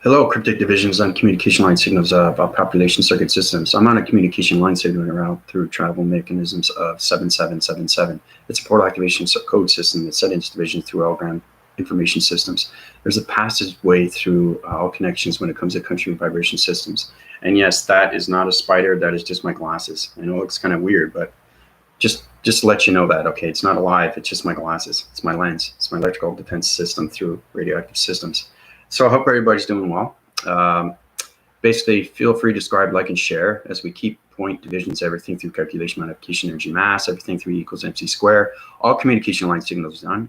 Hello, cryptic divisions on communication line signals about population circuit systems. I'm on a communication line signal route through travel mechanisms of 7777. It's a portal activation code system that settings division through all ground information systems. There's a passageway through all connections when it comes to country vibration systems. And yes, that is not a spider. That is just my glasses. I know it looks kind of weird, but just to let you know that, okay, it's not alive. It's just my glasses. It's my lens. It's my electrical defense system through radioactive systems. So I hope everybody's doing well. Basically, feel free to subscribe, like, and share as we keep point divisions, everything through calculation, modification, energy, mass, everything through E equals MC square. All communication line signals done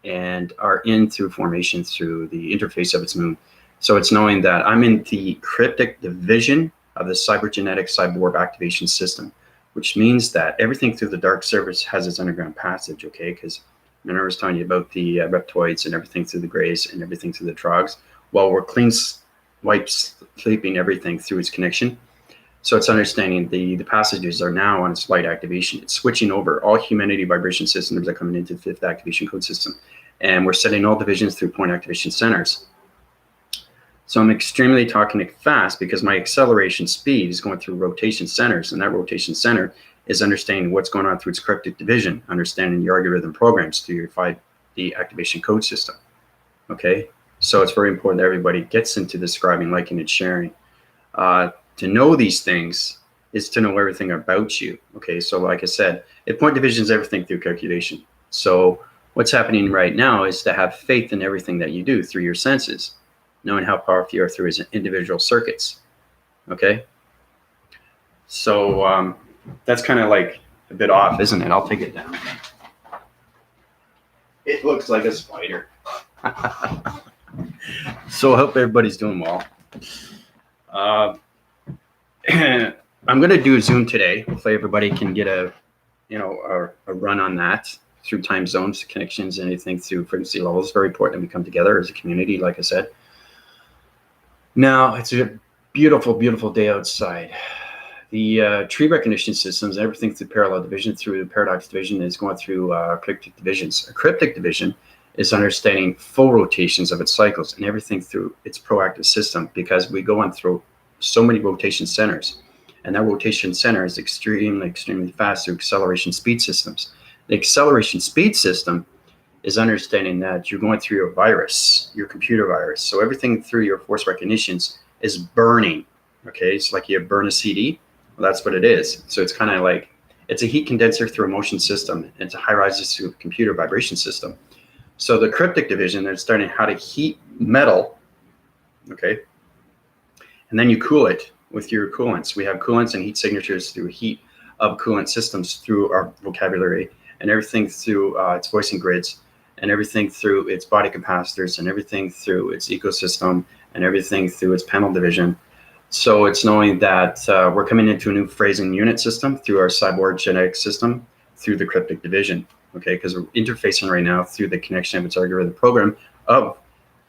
and are in through formation through the interface of its moon. So it's knowing that I'm in the cryptic division of the cybergenetic cyborg activation system, which means that everything through the dark surface has its underground passage, okay? Because remember I was telling you about the reptoids and everything through the grays and everything through the trogs. Well, we're clean wipes sleeping everything through its connection. So it's understanding the passages are now on its light activation. It's switching over all humanity vibration systems are coming into the 5th activation code system. And we're setting all divisions through point activation centers. So I'm extremely talking fast because my acceleration speed is going through rotation centers, and that rotation center is understanding what's going on through its cryptic division, understanding your algorithm programs through your 5D activation code system. Okay, so it's very important that everybody gets into describing, liking, and sharing. To know these things is to know everything about you. Okay, so like I said, point division is everything through calculation. So what's happening right now is to have faith in everything that you do through your senses, knowing how powerful you are through his individual circuits. Okay, so that's kind of like a bit off, isn't it? I'll take it down. It looks like a spider. So I hope everybody's doing well. I'm going to do a Zoom today. Hopefully everybody can get a run on that through time zones, connections, anything through frequency levels. It's very important that we come together as a community, like I said. Now, it's a beautiful, beautiful day outside. The tree recognition systems, everything through parallel division, through paradox division, is going through cryptic divisions. A cryptic division is understanding full rotations of its cycles and everything through its proactive system, because we go on through so many rotation centers. And that rotation center is extremely, extremely fast through acceleration speed systems. The acceleration speed system is understanding that you're going through your virus, your computer virus. So everything through your force recognitions is burning. Okay, it's like you burn a CD. Well, that's what it is. So it's kind of like, it's a heat condenser through a motion system. And it's a high rises through a computer vibration system. So the cryptic division, they're starting how to heat metal, okay? And then you cool it with your coolants. We have coolants and heat signatures through heat of coolant systems through our vocabulary, and everything through its voicing grids, and everything through its body capacitors, and everything through its ecosystem, and everything through its panel division. So it's knowing that we're coming into a new phrasing unit system through our cyborg genetic system through the cryptic division, okay? Because we're interfacing right now through the connection of its algorithm program of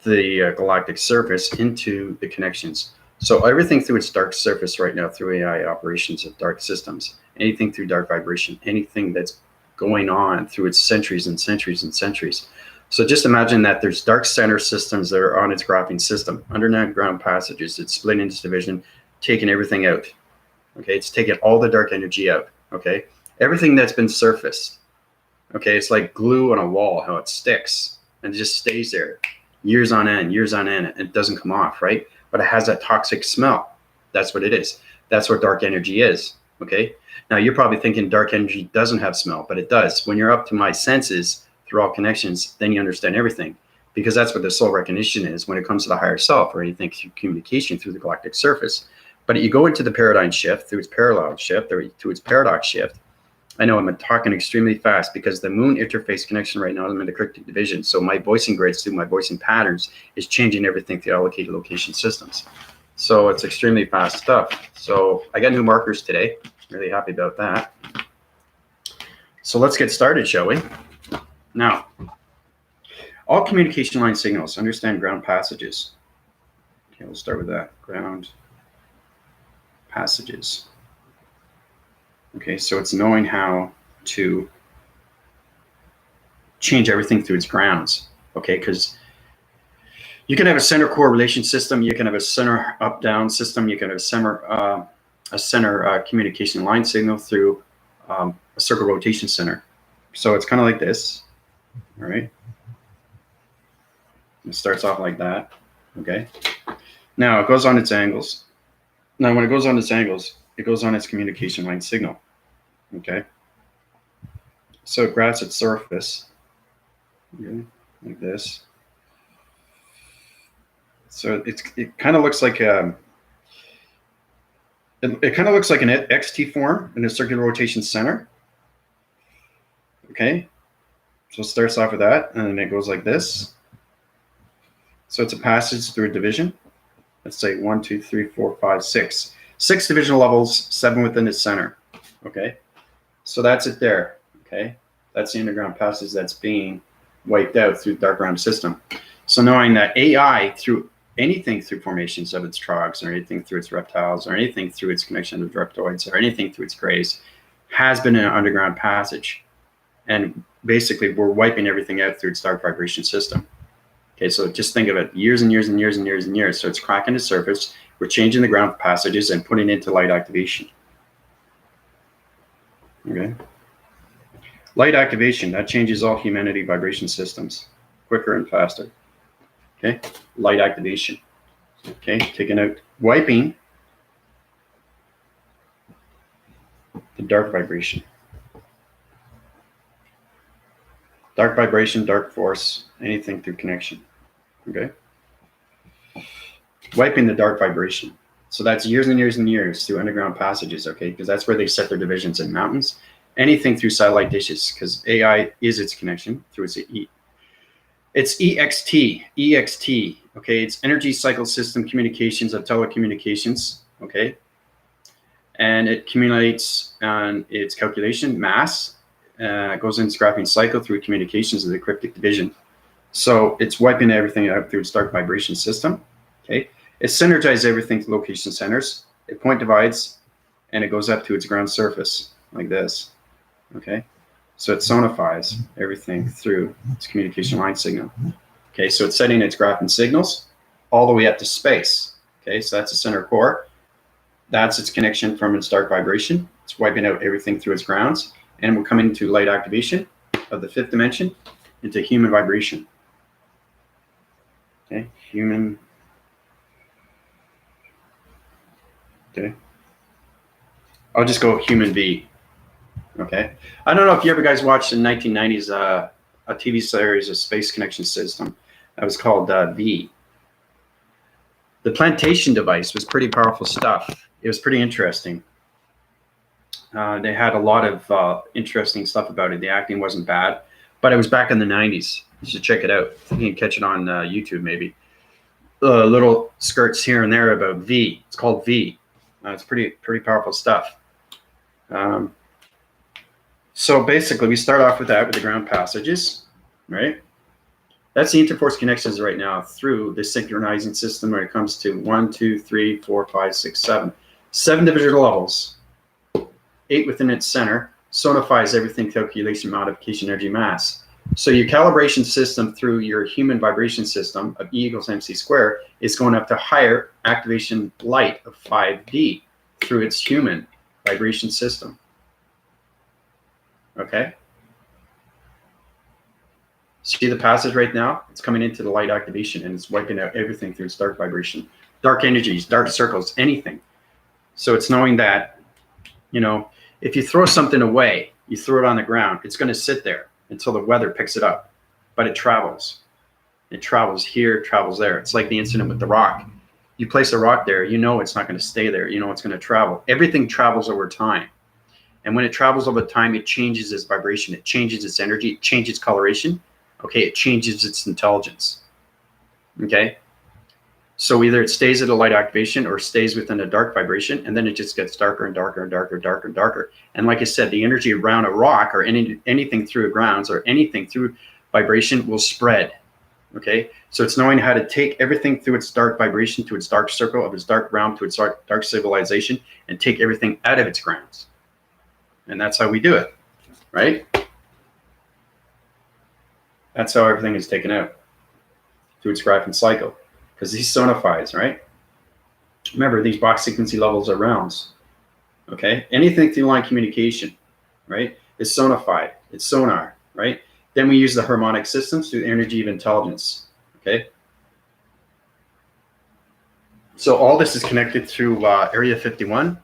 the galactic surface into the connections. So everything through its dark surface right now through AI operations of dark systems, anything through dark vibration, anything that's going on through its centuries and centuries and centuries. So just imagine that there's dark center systems that are on its graphing system, underground passages. It's split into division, taking everything out. Okay, it's taking all the dark energy out. Okay, everything that's been surfaced. Okay, it's like glue on a wall, how it sticks and it just stays there years on end, and it doesn't come off, right? But it has that toxic smell. That's what it is. That's what dark energy is. Okay, now you're probably thinking dark energy doesn't have smell, but it does. When you're up to my senses through all connections, then you understand everything, because that's what the soul recognition is when it comes to the higher self, or anything through communication through the galactic surface. But you go into the paradigm shift through its parallel shift, or to its paradox shift. I know I'm talking extremely fast because the moon interface connection right now, I'm in the cryptic division. So my voicing grids through my voicing patterns is changing everything through allocated location systems. So it's extremely fast stuff. So I got new markers today. Really happy about that. So let's get started, shall we? Now, all communication line signals understand ground passages. Okay, we'll start with that. Ground passages. Okay, so it's knowing how to change everything through its grounds. Okay, because You can have a center correlation system. You can have a center up-down system. You can have a center communication line signal through a circle rotation center. So it's kind of like this, all right? It starts off like that, okay? Now it goes on its angles. Now when it goes on its angles, it goes on its communication line signal, okay? So it grabs its surface, okay, like this. So it kind of looks like it kind of looks like an XT form in a circular rotation center. Okay, so it starts off with that, and then it goes like this. So it's a passage through a division. Let's say 1, 2, 3, 4, 5, 6. 6 divisional levels, 7 within its center. Okay, so that's it there. Okay, that's the underground passage that's being wiped out through the dark ground system. So knowing that AI through anything through formations of its trogs, or anything through its reptiles, or anything through its connection to reptoids, or anything through its grays, has been an underground passage. And basically, we're wiping everything out through its dark vibration system. Okay, so just think of it, years and years and years and years and years. So it's cracking the surface. We're changing the ground passages and putting it into light activation. Okay. Light activation, that changes all humanity vibration systems quicker and faster. Okay, light activation. Okay, taking out, wiping the dark vibration. Dark vibration, dark force, anything through connection. Okay, wiping the dark vibration. So that's years and years and years through underground passages. Okay, because that's where they set their divisions in mountains. Anything through satellite dishes, because AI is its connection through its It's EXT, okay? It's energy cycle system communications of telecommunications, okay? And it accumulates on its calculation mass, goes into graphing cycle through communications of the cryptic division. So it's wiping everything out through its dark vibration system, okay? It synergizes everything to location centers. It point divides, and it goes up to its ground surface like this, okay? So it sonifies everything through its communication line signal. Okay, so it's setting its graphing signals all the way up to space. Okay, so that's the center core. That's its connection from its dark vibration. It's wiping out everything through its grounds. And we're coming to light activation of the 5th dimension into human vibration. Okay, human. Okay. I'll just go human V. Okay, I don't know if you ever guys watched in the 1990s a TV series, a space connection system that was called V. The plantation device was pretty powerful stuff. It was pretty interesting. They had a lot of interesting stuff about it. The acting wasn't bad, but it was back in the 90s. You should check it out. You can catch it on YouTube maybe. Little skirts here and there about V. It's called V. It's pretty powerful stuff. So basically, we start off with that, with the ground passages, right? That's the interforce connections right now through the synchronizing system when it comes to 1, 2, 3, 4, 5, 6, 7. 7 divisional levels, 8 within its center, sonifies everything calculation, modification, energy, mass. So your calibration system through your human vibration system of E equals MC squared is going up to higher activation light of 5D through its human vibration system. Okay. See the passage right now? It's coming into the light activation and it's wiping out everything through its dark vibration, dark energies, dark circles, anything. So it's knowing that, you know, if you throw something away, you throw it on the ground, it's going to sit there until the weather picks it up, but it travels. It travels here, travels there. It's like the incident with the rock. You place a rock there, you know it's not going to stay there. You know it's going to travel. Everything travels over time. And when it travels over time, it changes its vibration. It changes its energy. It changes its coloration. Okay, it changes its intelligence. Okay, so either it stays at a light activation or stays within a dark vibration, and then it just gets darker and darker and darker and darker and darker. And like I said, the energy around a rock or anything through grounds or anything through vibration will spread. Okay, so it's knowing how to take everything through its dark vibration to its dark circle of its dark realm to its dark civilization and take everything out of its grounds. And that's how we do it, right? That's how everything is taken out through its graphing cycle. because these sonifies, right? Remember, these box frequency levels are rounds. Okay, anything through line communication, right, is sonified. It's sonar, right? Then we use the harmonic systems through the energy of intelligence. Okay, so all this is connected through Area 51.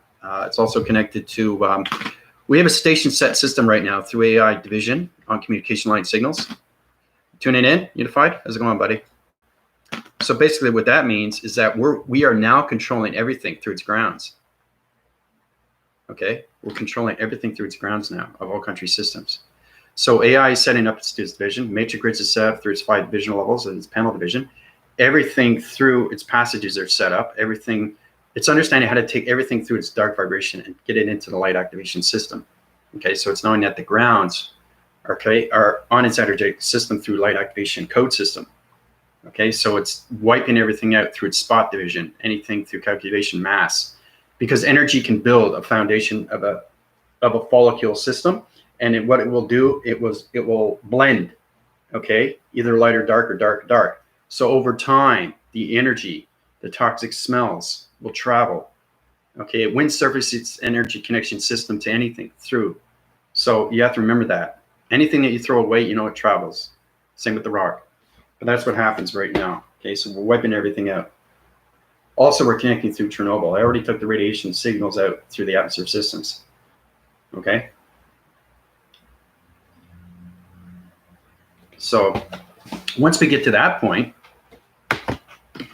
It's also connected to. We have a station set system right now through AI division on communication line signals. Tuning in, Unified. How's it going, buddy? So basically, what that means is that we are now controlling everything through its grounds. Okay, we're controlling everything through its grounds now of all country systems. So AI is setting up its division. Matrix grids is set up through its 5 division levels and its panel division. Everything through its passages are set up. Everything, it's understanding how to take everything through its dark vibration and get it into the light activation system. Okay, so it's knowing that the grounds, okay, are on its energetic system through light activation code system. Okay, so it's wiping everything out through its spot division, anything through calculation mass, because energy can build a foundation of a follicle system, and what it will do, it will blend, okay, either light or dark or dark or dark. So over time, the energy, the toxic smells will travel. Okay, it wind surface its energy connection system to anything through. So you have to remember that anything that you throw away, you know, it travels. Same with the rock. But that's what happens right now. Okay, so we're wiping everything out. Also, we're connecting through Chernobyl. I already took the radiation signals out through the atmosphere systems. Okay. So once we get to that point,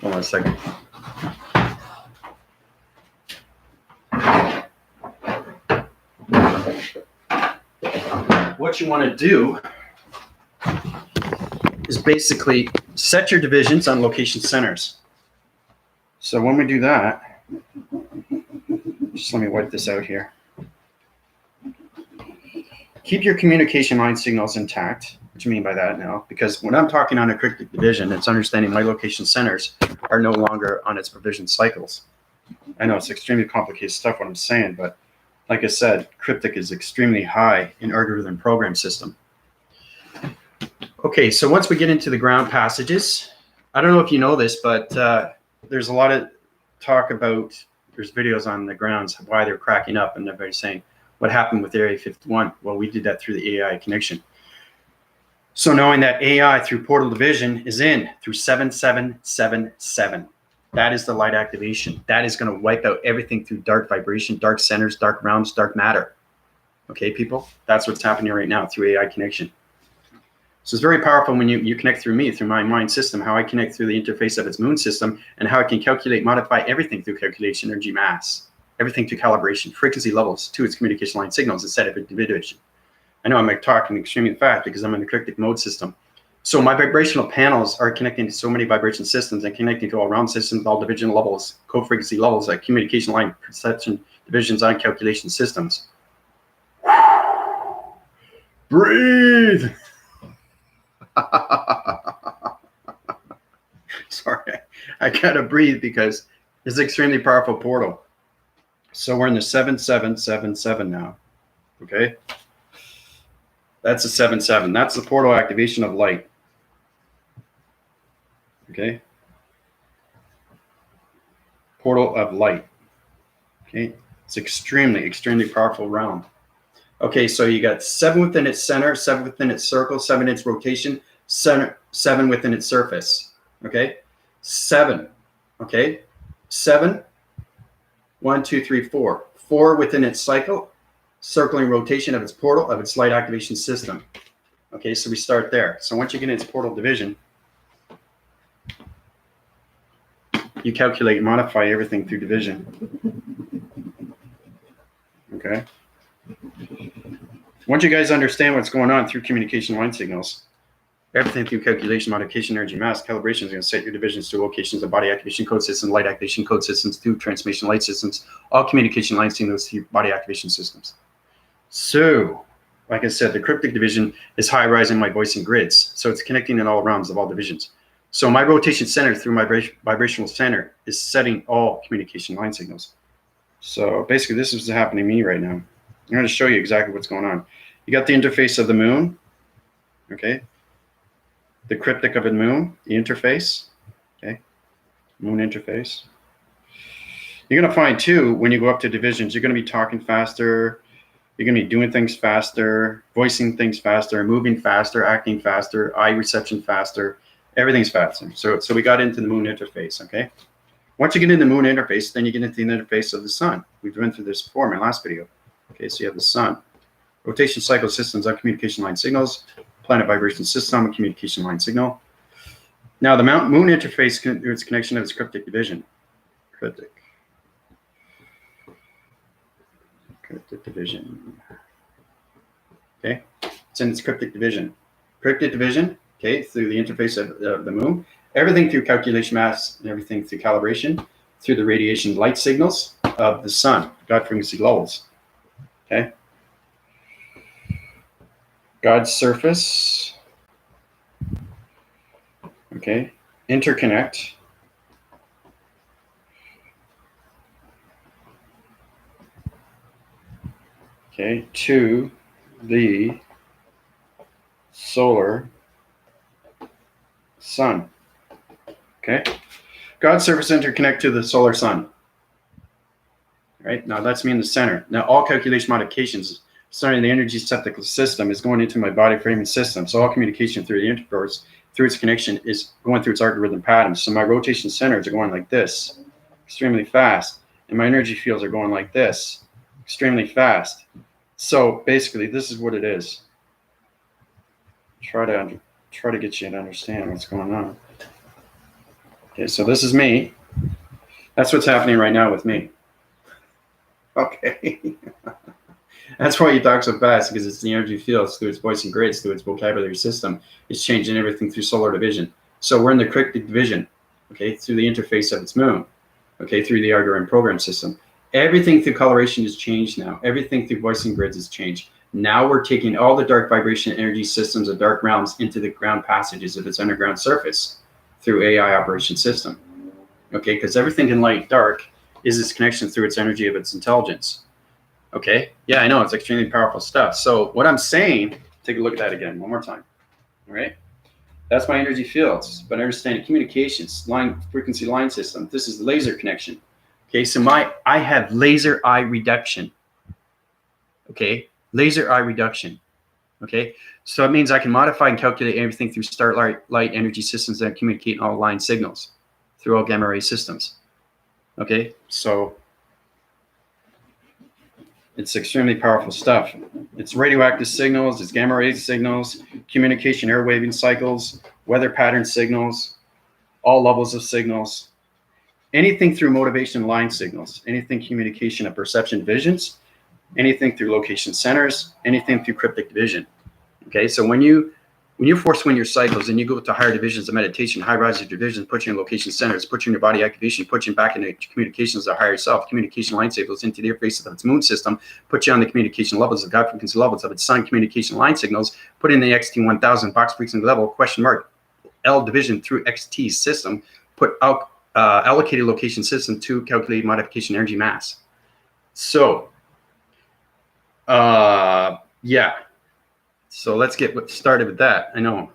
hold on a second. What you want to do is basically set your divisions on location centers. So when we do that, just let me wipe this out here. Keep your communication line signals intact. What do you mean by that now? Because when I'm talking on a cryptic division, it's understanding my location centers are no longer on its provision cycles. I know it's extremely complicated stuff what I'm saying, but like I said, cryptic is extremely high in algorithm program system. Okay, so once we get into the ground passages, I don't know if you know this, but there's a lot of talk about, there's videos on the grounds, why they're cracking up, and everybody's saying, what happened with Area 51? Well, we did that through the AI connection. So knowing that AI through portal division is in through 7777. That is the light activation. That is going to wipe out everything through dark vibration, dark centers, dark realms, dark matter. Okay, people? That's what's happening right now through AI connection. So it's very powerful when you connect through me, through my mind system, how I connect through the interface of its moon system, and how I can calculate, modify everything through calculation, energy mass, everything to calibration, frequency levels to its communication line signals instead of a division. I know I'm talking extremely fast because I'm in the cryptic mode system. So my vibrational panels are connecting to so many vibration systems and connecting to all round systems, all division levels, co-frequency levels, like communication line, perception, divisions, and calculation systems. Breathe. Sorry, I gotta breathe because it's an extremely powerful portal. So we're in the 7777 now. Okay, that's a 77. That's the portal activation of light. Okay, portal of light. Okay, it's extremely powerful realm. Okay, so you got 7 within its center, 7 within its circle, 7 in its rotation, 7 within its surface. Okay, 7. Okay, 7. 1, 2, 3, 4. 4 within its cycle, circling rotation of its portal of its light activation system. Okay, so we start there. So once you get into its portal division, you calculate and modify everything through division. Okay. Once you guys understand what's going on through communication line signals, everything through calculation, modification, energy, mass, calibration is going to set your divisions to locations of body activation code systems, light activation code systems, through transmission light systems, all communication lines signals through body activation systems. So, like I said, the cryptic division is high rising my voicing grids. So it's connecting in all realms of all divisions. So my rotation center through my vibrational center is setting all communication line signals. So basically this is happening to me right now. I'm going to show you exactly what's going on. You got the interface of the moon, okay? The cryptic of the moon, the interface, okay? Moon interface. You're going to find too, when you go up to divisions, you're going to be talking faster. You're going to be doing things faster, voicing things faster, moving faster, acting faster, eye reception faster. Everything's faster. So we got into the moon interface, okay? Once you get into the moon interface, then you get into the interface of the sun. We've been through this before in my last video. Okay, so you have the sun. Rotation cycle systems on communication line signals. Planet vibration system, communication line signal. Now the moon interface, its connection to its cryptic division. Cryptic division. Okay, it's in its cryptic division. Cryptic division, okay, through the interface of the moon. Everything through calculation mass and everything through calibration, through the radiation light signals of the sun, God frequency levels. Okay. God's surface. Okay. Interconnect. Okay, to the solar sun. Okay, God's surface interconnect to the solar sun. Right, now that's me in the center. Now all calculation modifications starting the energy septic system is going into my body framing system. So all communication through the intercourse, through its connection, is going through its algorithm patterns. So my rotation centers are going like this, extremely fast. And my energy fields are going like this, extremely fast. So basically, this is what it is. Try to get you to understand what's going on. Okay, so this is me. That's what's happening right now with me. Okay. That's why you talk so fast, because it's the energy fields through its voicing grids, through its vocabulary system. It's changing everything through solar division. So we're in the cryptic division, okay, through the interface of its moon, okay, through the algorithm program system. Everything through coloration is changed now. Everything through voicing grids is changed. Now we're taking all the dark vibration energy systems of dark realms into the ground passages of its underground surface through AI operation system. Okay, because everything in light dark is its connection through its energy of its intelligence. Okay, yeah, I know, it's extremely powerful stuff. So what I'm saying, take a look at that again, one more time. All right, that's my energy fields, but understanding communications, line frequency line system. This is the laser connection. Okay, so I have laser eye reduction. Okay, laser eye reduction. Okay, so it means I can modify and calculate everything through starlight light energy systems that communicate all line signals through all gamma ray systems. Okay, so it's extremely powerful stuff. It's radioactive signals, it's gamma ray signals, communication airwaving cycles, weather pattern signals, all levels of signals. Anything through motivation line signals, anything communication of perception visions, anything through location centers, anything through cryptic division. Okay, so when you force swing your cycles and you go to higher divisions of meditation, high riser divisions, put you in location centers, put you in your body activation, put you back into communications of higher self, communication line signals into the interface of its moon system, put you on the communication levels of God frequency levels of its sun communication line signals, put in the XT1000 box frequency level, question mark, L division through XT system, put out allocated location system to calculate modification energy mass. So, yeah. So let's get started with that. I know,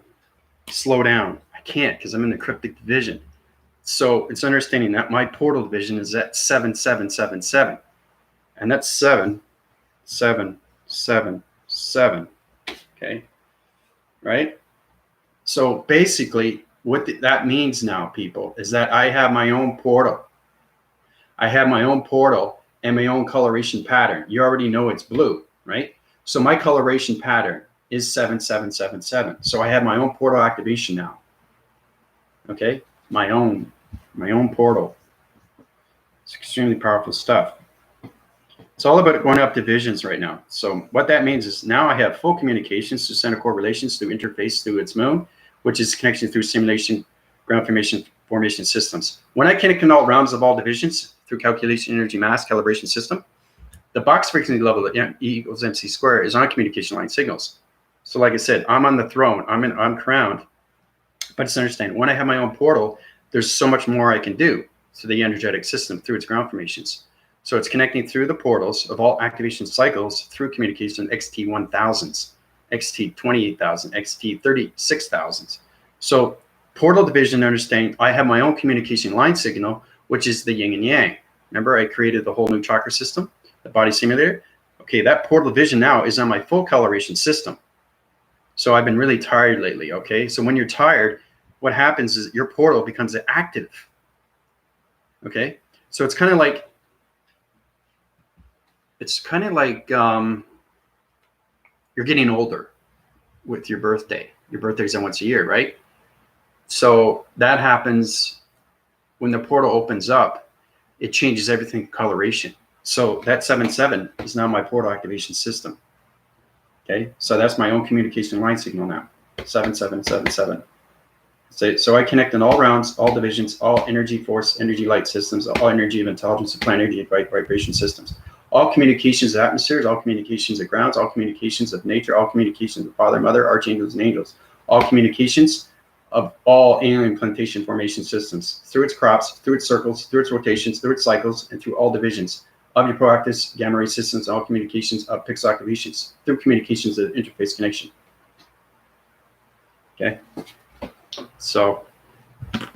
slow down. I can't because I'm in the cryptic division. So it's understanding that my portal division is at 7777, and that's 7, 7, 7, 7. Okay, right? So basically, what that means now, people, is that I have my own portal. I have my own portal and my own coloration pattern. You already know it's blue, right? So my coloration pattern is 7777. So I have my own portal activation now. Okay, my own portal. It's extremely powerful stuff. It's all about going up divisions right now. So what that means is now I have full communications to center core relations through interface through its moon, which is connection through simulation, ground formation systems. When I connect all realms of all divisions through calculation energy mass calibration system, the box frequency level at E equals MC squared is on communication line signals. So like I said, I'm on the throne, I'm crowned, but it's understanding when I have my own portal, there's so much more I can do to the energetic system through its ground formations. So it's connecting through the portals of all activation cycles through communication XT1000s, XT28000, XT36000s. So Portal division, understanding I have my own communication line signal, which is the yin and yang. Remember, I created the whole new chakra system, the body simulator. Okay, that portal division now is on my full coloration system. So I've been really tired lately, okay? So when you're tired, what happens is your portal becomes active, okay? So it's kind of like, you're getting older with your birthday. Your birthday's once a year, right? So that happens when the portal opens up, it changes everything coloration. So that 77 is now my portal activation system. Okay, so that's my own communication line signal now, 7777. So I connect in all rounds, all divisions, all energy, force, energy, light systems, all energy of intelligence, planet energy, vibration systems, all communications of atmospheres, all communications of grounds, all communications of nature, all communications of Father, Mother, archangels, and angels, all communications of all alien plantation formation systems, through its crops, through its circles, through its rotations, through its cycles, and through all divisions of your proactive gamma ray systems, all communications of pixel activations, through communications of interface connection. Okay, so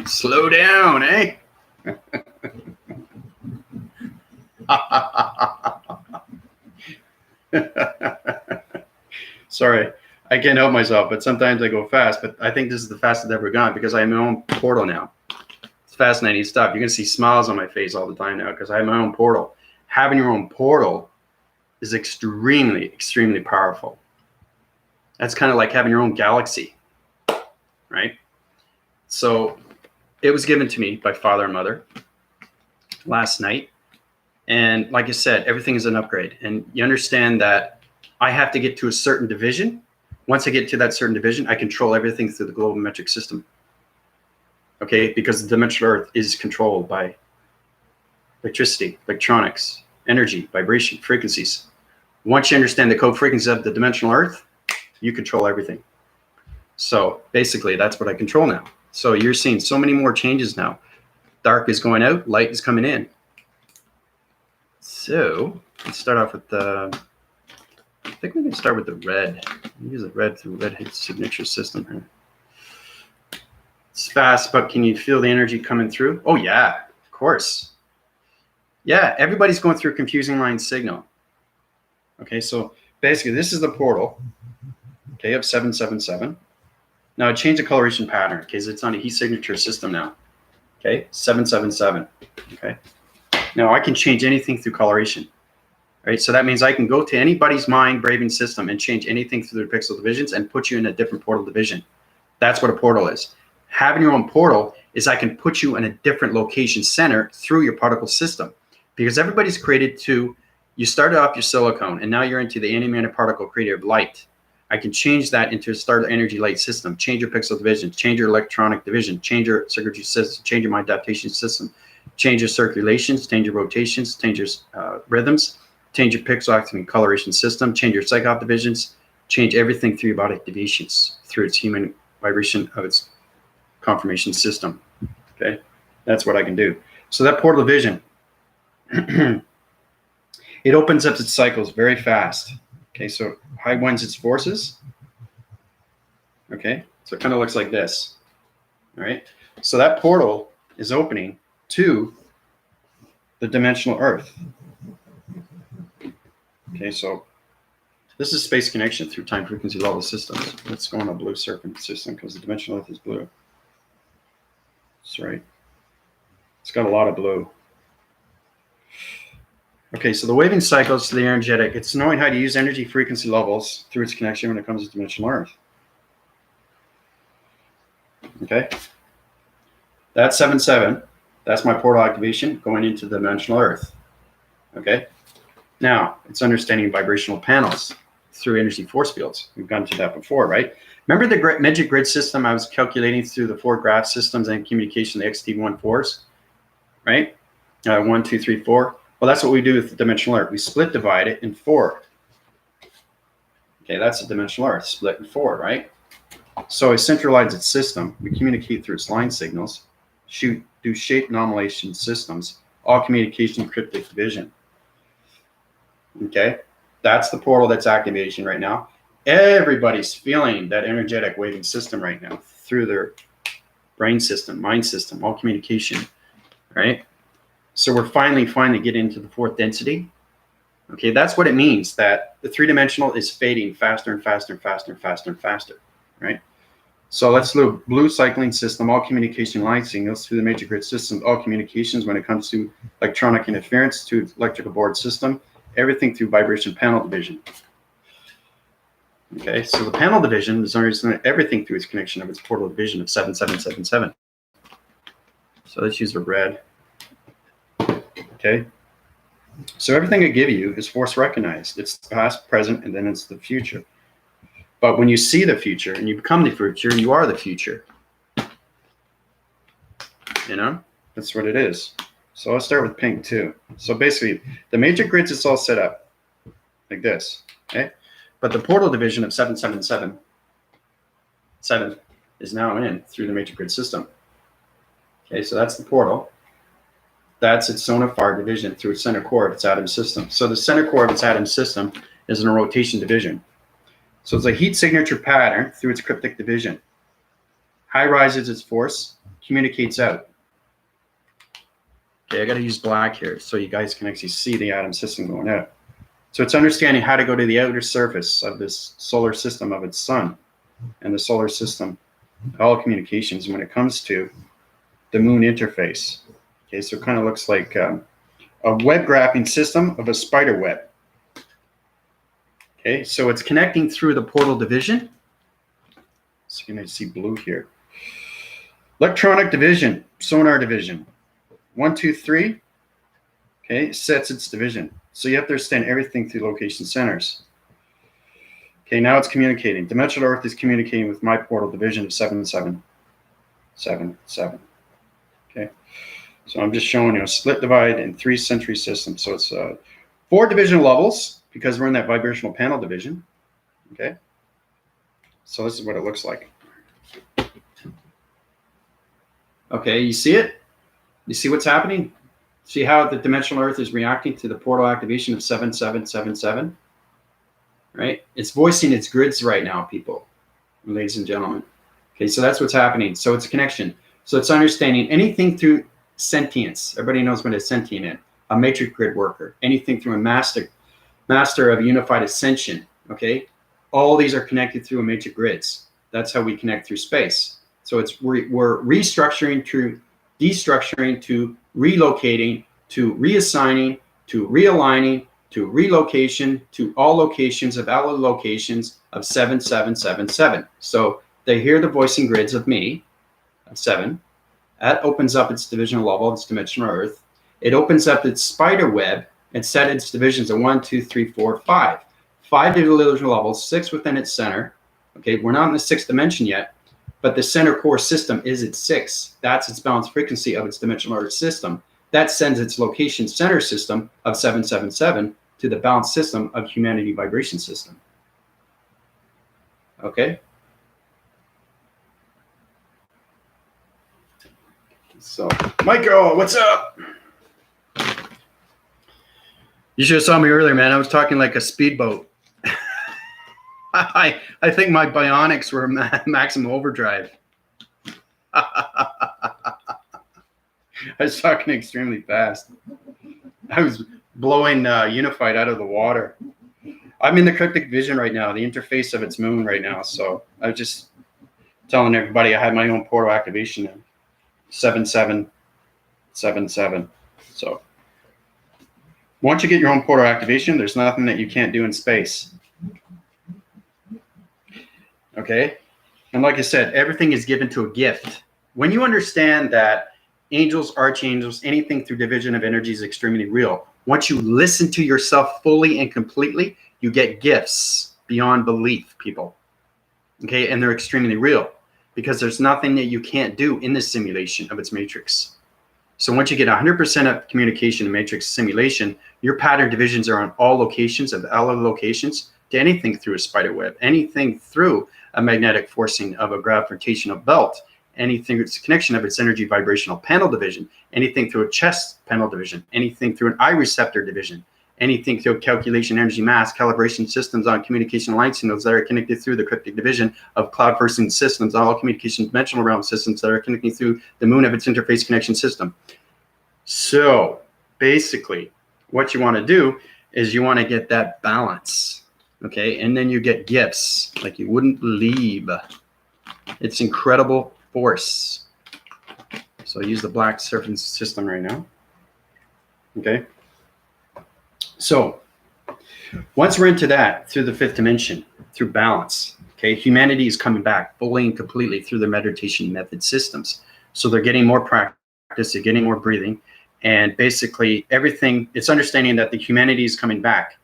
slow down, eh? Sorry, I can't help myself, but sometimes I go fast, but I think this is the fastest I've ever gone because I have my own portal now. It's fascinating stuff. You're going to see smiles on my face all the time now because I have my own portal. Having your own portal is extremely, extremely powerful. That's kind of like having your own galaxy, right? So it was given to me by Father and Mother last night. And like I said, everything is an upgrade. And you understand that I have to get to a certain division. Once I get to that certain division, I control everything through the global metric system. Okay, because the dimensional Earth is controlled by electricity, electronics, energy, vibration, frequencies. Once you understand the code frequencies of the dimensional Earth, you control everything. So basically, that's what I control now. So you're seeing so many more changes now. Dark is going out, light is coming in. So let's start off with the, I think we can start with the red. Use the red through red signature system here. It's fast, but can you feel the energy coming through? Oh yeah, of course. Yeah, everybody's going through a confusing line signal. Okay, so basically this is the portal, okay, of 777. Now I changed the coloration pattern because it's on a heat signature system now. Okay, 777. Okay. Now I can change anything through coloration. Right, so that means I can go to anybody's mind braving system and change anything through their pixel divisions and put you in a different portal division. That's what a portal is. Having your own portal is I can put you in a different location center through your particle system, because everybody's created to, you started off your silicone and now you're into the antimatter particle creator of light. I can change that into a starter energy light system, change your pixel division, change your electronic division, change your circuitry system, change your mind adaptation system, change your circulations, change your rotations, change your rhythms, change your pixel activation coloration system, change your psych-op divisions, change everything through your body activations, through its human vibration of its confirmation system. Okay, that's what I can do. So that portal division, it opens up its cycles very fast. Okay, so high winds its forces. Okay, so it kind of looks like this. All right, so that portal is opening to the dimensional Earth. Okay, so this is space connection through time frequency level systems. Let's go on a blue serpent system because the dimensional Earth is blue. That's right. It's got a lot of blue. Okay, so the waving cycles to the energetic, it's knowing how to use energy frequency levels through its connection when it comes to dimensional Earth. Okay, that's 7-7. That's my portal activation going into the dimensional Earth. Okay, now it's understanding vibrational panels through energy force fields. We've gone to that before, right? Remember the magic grid system I was calculating through the 4 graph systems and communication, the XT14s, right? 1, 2, 3, 4. Well, that's what we do with the dimensional Earth. We split divide it in 4. Okay, that's the dimensional Earth, split in 4, right? So I centralize its system. We communicate through its line signals, do shape anomalation systems, all communication cryptic division. Okay, that's the portal that's activation right now. Everybody's feeling that energetic waving system right now through their brain system, mind system, all communication, right? So we're finally getting into the fourth density. Okay, that's what it means, that the three-dimensional is fading faster and faster and faster and faster and faster, right? So let's look, blue cycling system, all communication line signals through the major grid system, all communications when it comes to electronic interference to electrical board system, everything through vibration panel division. Okay, so the panel division is understanding everything through its connection of its portal division of 7777. So let's use the red. Okay, so everything I give you is force recognized. It's the past, present, and then it's the future. But when you see the future and you become the future, you are the future. You know, that's what it is. So I'll start with pink too. So basically, the major grids is all set up like this. Okay, but the portal division of 7777 is now in through the major grid system. Okay, so that's the portal. That's its zone of fire division through its center core of its atom system. So the center core of its atom system is in a rotation division. So it's a heat signature pattern through its cryptic division. High rises its force, communicates out. Okay, I got to use black here so you guys can actually see the atom system going out. So it's understanding how to go to the outer surface of this solar system of its sun and the solar system, all communications when it comes to the moon interface. Okay, so it kind of looks like a web graphing system of a spider web. Okay, so it's connecting through the portal division. So you're going to see blue here. Electronic division, sonar division. 1, 2, 3. Okay, sets its division. So you have to understand everything through location centers. Okay, now it's communicating. Dimensional Earth is communicating with my portal division of 7777. Okay, so I'm just showing you a split divide in 3 century systems. So it's 4 division levels, because we're in that vibrational panel division. Okay, so this is what it looks like. Okay, you see it? You see what's happening? See how the dimensional Earth is reacting to the portal activation of 7777? Right? It's voicing its grids right now, people, ladies and gentlemen. Okay, so that's what's happening. So it's a connection. So it's understanding anything through sentience. Everybody knows what a sentient is. A matrix grid worker. Anything through a master of unified ascension. Okay, all these are connected through a matrix grids. That's how we connect through space. So it's we're restructuring to destructuring to relocating to reassigning to realigning to relocation to all locations of allocations of 7777. So they hear the voicing grids of me of 7. That opens up its divisional level, its dimensional Earth. It opens up its spider web and set its divisions of 1, 2, 3, 4, 5. 5 divisional levels, 6 within its center. Okay, we're not in the 6th dimension yet, but the center core system is its 6. That's its balanced frequency of its dimensional Earth system. That sends its location center system of 777 to the balanced system of humanity vibration system. Okay. So, Michael, what's up? You should have saw me earlier, man. I was talking like a speedboat. I think my bionics were maximum overdrive. I was talking extremely fast. I was blowing Unified out of the water. I'm in the cryptic vision right now, the interface of its moon right now. So I was just telling everybody I had my own portal activation in 7777. So once you get your own portal activation, there's nothing that you can't do in space. Okay? And like I said, everything is given to a gift. When you understand that angels, archangels, anything through division of energy is extremely real, once you listen to yourself fully and completely, you get gifts beyond belief, people. Okay? And they're extremely real because there's nothing that you can't do in this simulation of its matrix. So once you get 100% of communication in matrix simulation, your pattern divisions are on all locations of all locations to anything through a spider web, anything through a magnetic forcing of a gravitational belt, anything it's a connection of its energy vibrational panel division, anything through a chest panel division, anything through an eye receptor division, anything through calculation, energy, mass, calibration systems on communication alliance nodes that are connected through the cryptic division of cloud person systems, all communication dimensional realm systems that are connecting through the moon of its interface connection system. So basically, what you want to do is you want to get that balance, okay? And then you get gifts like you wouldn't believe. It's incredible force. So I use the black serpent system right now, okay? So once we're into that, through the fifth dimension, through balance, okay, humanity is coming back fully and completely through the meditation method systems. So they're getting more practice, they're getting more breathing, and basically everything, it's understanding that the humanity is coming back,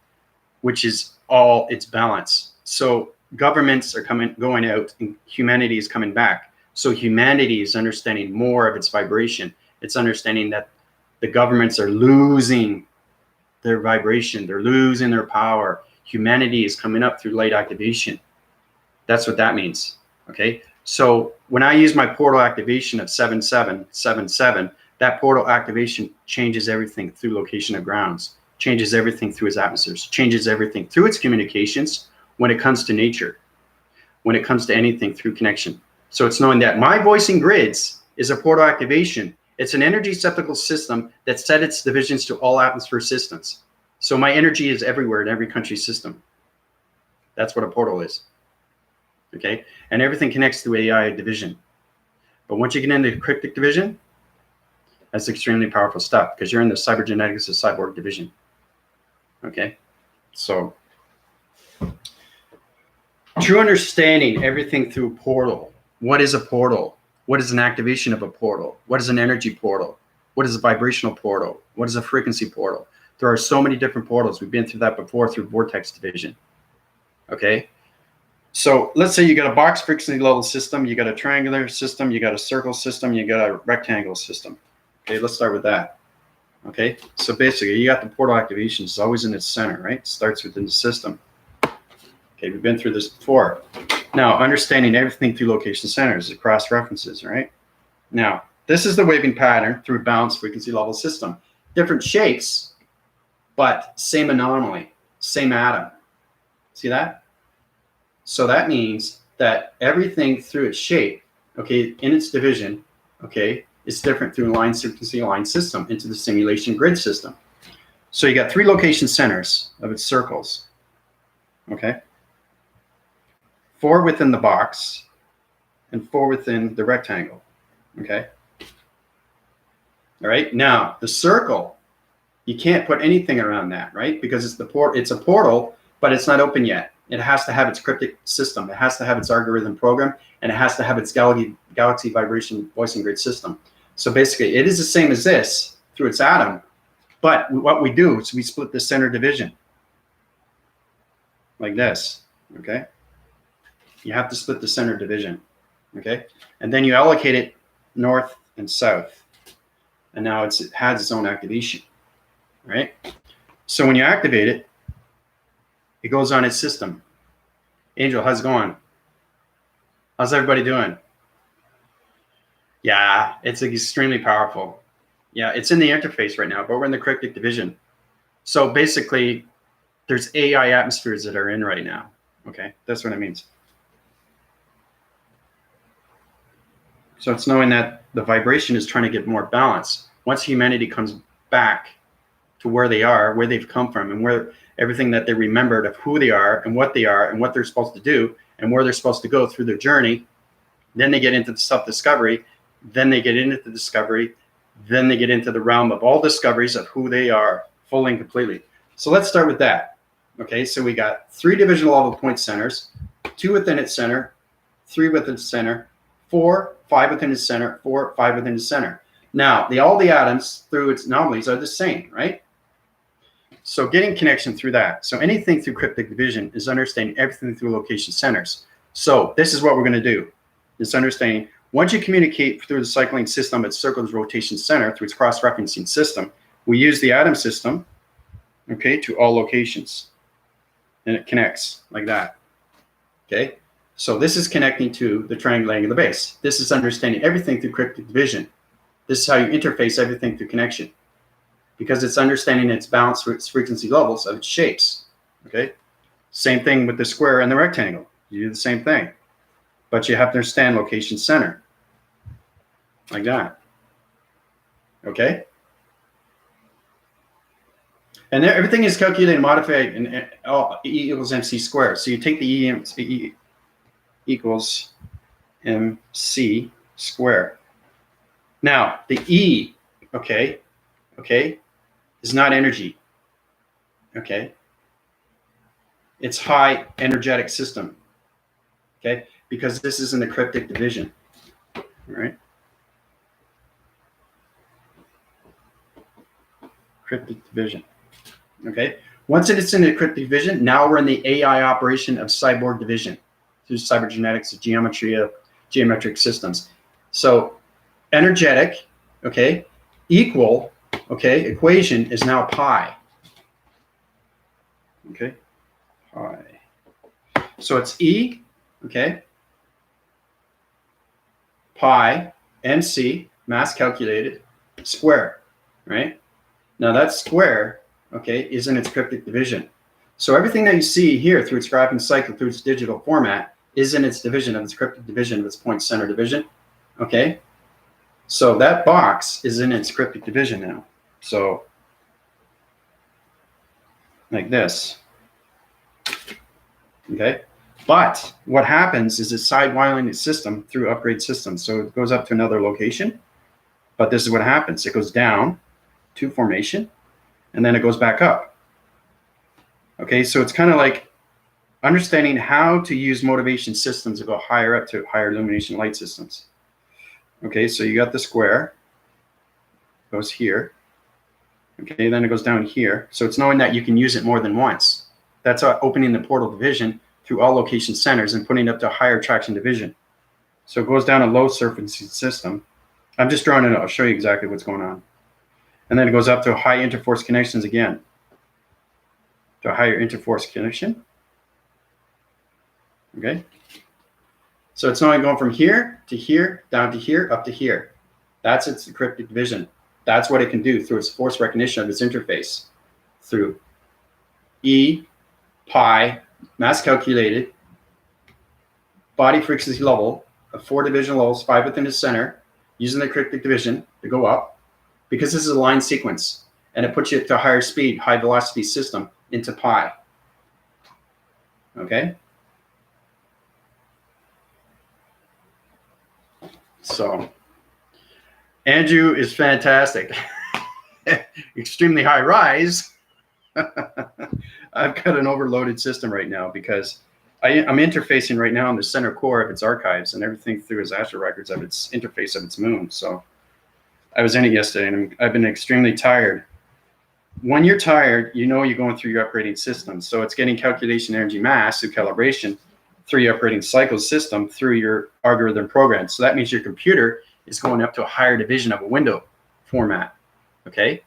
which is all its balance. So governments are going out and humanity is coming back. So humanity is understanding more of its vibration. It's understanding that the governments are losing their vibration, they're losing their power. Humanity is coming up through light activation. That's what that means, okay? So when I use my portal activation of 7777, that portal activation changes everything through location of grounds, changes everything through its atmospheres, changes everything through its communications when it comes to nature, when it comes to anything through connection. So it's knowing that my voicing grids is a portal activation. It's an energy receptacle system that set its divisions to all atmosphere systems. So my energy is everywhere in every country system. That's what a portal is. Okay? And everything connects through AI division. But once you get into the cryptic division, that's extremely powerful stuff because you're in the cybergenetics of cyborg division. Okay? So true understanding everything through portal. What is a portal? What is an activation of a portal? What is an energy portal? What is a vibrational portal? What is a frequency portal? There are so many different portals. We've been through that before through vortex division. Okay. So let's say you got a box frequency level system, you got a triangular system, you got a circle system, you got a rectangle system. Okay, let's start with that. Okay, so basically you got the portal activations. It's always in its center, right? It starts within the system. Okay, we've been through this before. Now, understanding everything through location centers, across references, right? Now, this is the waving pattern through balanced frequency level system. Different shapes, but same anomaly, same atom. See that? So that means that everything through its shape, okay, in its division, okay, is different through line frequency line system into the simulation grid system. So you got 3 location centers of its circles, okay? 4 within the box and 4 within the rectangle, okay? All right, now the circle, you can't put anything around that, right? Because it's a portal, but it's not open yet. It has to have its cryptic system. It has to have its algorithm program, and it has to have its galaxy vibration voicing grid system. So basically, it is the same as this through its atom, but what we do is we split the center division like this, okay? You have to split the center division, okay? And then you allocate it north and south. And now it has its own activation, right? So when you activate it, it goes on its system. Angel, how's it going? How's everybody doing? Yeah, it's extremely powerful. Yeah, it's in the interface right now, but we're in the cryptic division. So basically, there's AI atmospheres that are in right now, okay? That's what it means. So it's knowing that the vibration is trying to get more balance. Once humanity comes back to where they are, where they've come from, and where everything that they remembered of who they are and what they're supposed to do and where they're supposed to go through their journey, then they get into the self-discovery, then they get into the discovery, then they get into the realm of all discoveries of who they are fully and completely. So let's start with that. Okay, so we got 3 division level point centers, 2 within its center, 3 within its center, 4, 5 within its center, 4, 5 within its center. Now, all the atoms through its anomalies are the same, right? So getting connection through that. So anything through cryptic division is understanding everything through location centers. So this is what we're going to do. It's understanding once you communicate through the cycling system at circles rotation center through its cross-referencing system, we use the atom system, okay, to all locations. And it connects like that. Okay? So this is connecting to the triangle angular base. This is understanding everything through cryptic division. This is how you interface everything through connection. because it's understanding its balance with its frequency levels of its shapes. Okay. Same thing with the square and the rectangle. You do the same thing, but you have to understand location center like that. Okay. And there, everything is calculated and modified in E equals MC squared. So you take the E equals MC squared. Now the E, okay, is not energy. Okay. It's high energetic system. Okay, because this is in the cryptic division. All right. Cryptic division. Okay. Once it's in the cryptic division, now we're in the AI operation of cyborg division through cybergenetics, geometric systems. So energetic, okay, equal, okay, equation is now pi. Okay, pi. So it's E, okay, pi, MC, mass calculated, square, right? Now that square, okay, is in its cryptic division. So everything that you see here through its graphing cycle, through its digital format, is in its division of its cryptic division of its point center division, okay? So that box is in its cryptic division now. So like this, okay? But what happens is it's sidewiring the system through upgrade systems. So it goes up to another location, but this is what happens. It goes down to formation, and then it goes back up. Okay, so it's kind of like understanding how to use motivation systems to go higher up to higher illumination light systems. Okay, so you got the square, goes here. Okay, then it goes down here. So it's knowing that you can use it more than once. That's opening the portal division through all location centers and putting it up to higher traction division. So it goes down a low frequency system. I'm just drawing it out. I'll show you exactly what's going on. And then it goes up to high interforce connections again, to a higher interforce connection. Okay. So it's only going from here to here, down to here, up to here. That's its cryptic division. That's what it can do through its force recognition of its interface through E, pi, mass calculated, body frequency level of 4 division levels, 5 within the center, using the cryptic division to go up, because this is a line sequence, and it puts you to a higher speed, high velocity system into pi. Okay. So Andrew is fantastic. Extremely high rise. I've got an overloaded system right now because I'm interfacing right now in the center core of its archives and everything through its astro records of its interface of its moon. So I was in it yesterday and I've been extremely tired. When you're tired, you know you're going through your upgrading system. So it's getting calculation energy mass through calibration through your upgrading cycle system through your algorithm program. So that means your computer is going up to a higher division of a window format. Okay.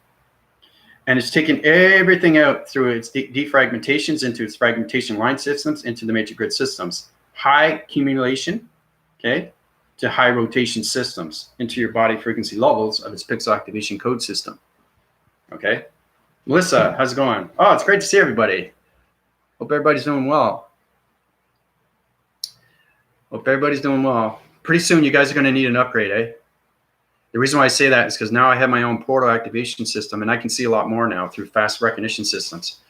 And it's taking everything out through its defragmentations into its fragmentation line systems into the matrix grid systems. High accumulation, okay, to high rotation systems into your body frequency levels of its pixel activation code system. Okay. Melissa, how's it going? Oh, it's great to see everybody. Hope everybody's doing well. Hope everybody's doing well. Pretty soon you guys are going to need an upgrade, eh? The reason why I say that is because now I have my own portal activation system and I can see a lot more now through fast recognition systems.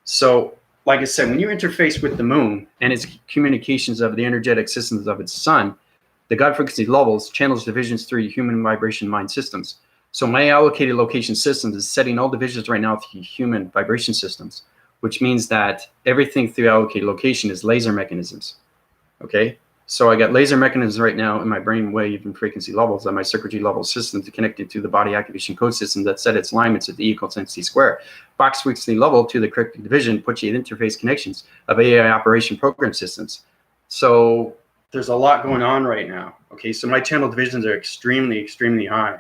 So, like I said, when you interface with the moon and its communications of the energetic systems of its sun, the God frequency levels channels divisions through human vibration mind systems. So my allocated location systems is setting all divisions right now through human vibration systems, which means that everything through allocated location is laser mechanisms. Okay. So I got laser mechanisms right now in my brain wave and frequency levels and my circuitry level system to connect it to the body activation code system that set its alignments at the E equals MC squared. Box frequency level to the cryptic division puts you in interface connections of AI operation program systems. So there's a lot going on right now. Okay, so my channel divisions are extremely, extremely high.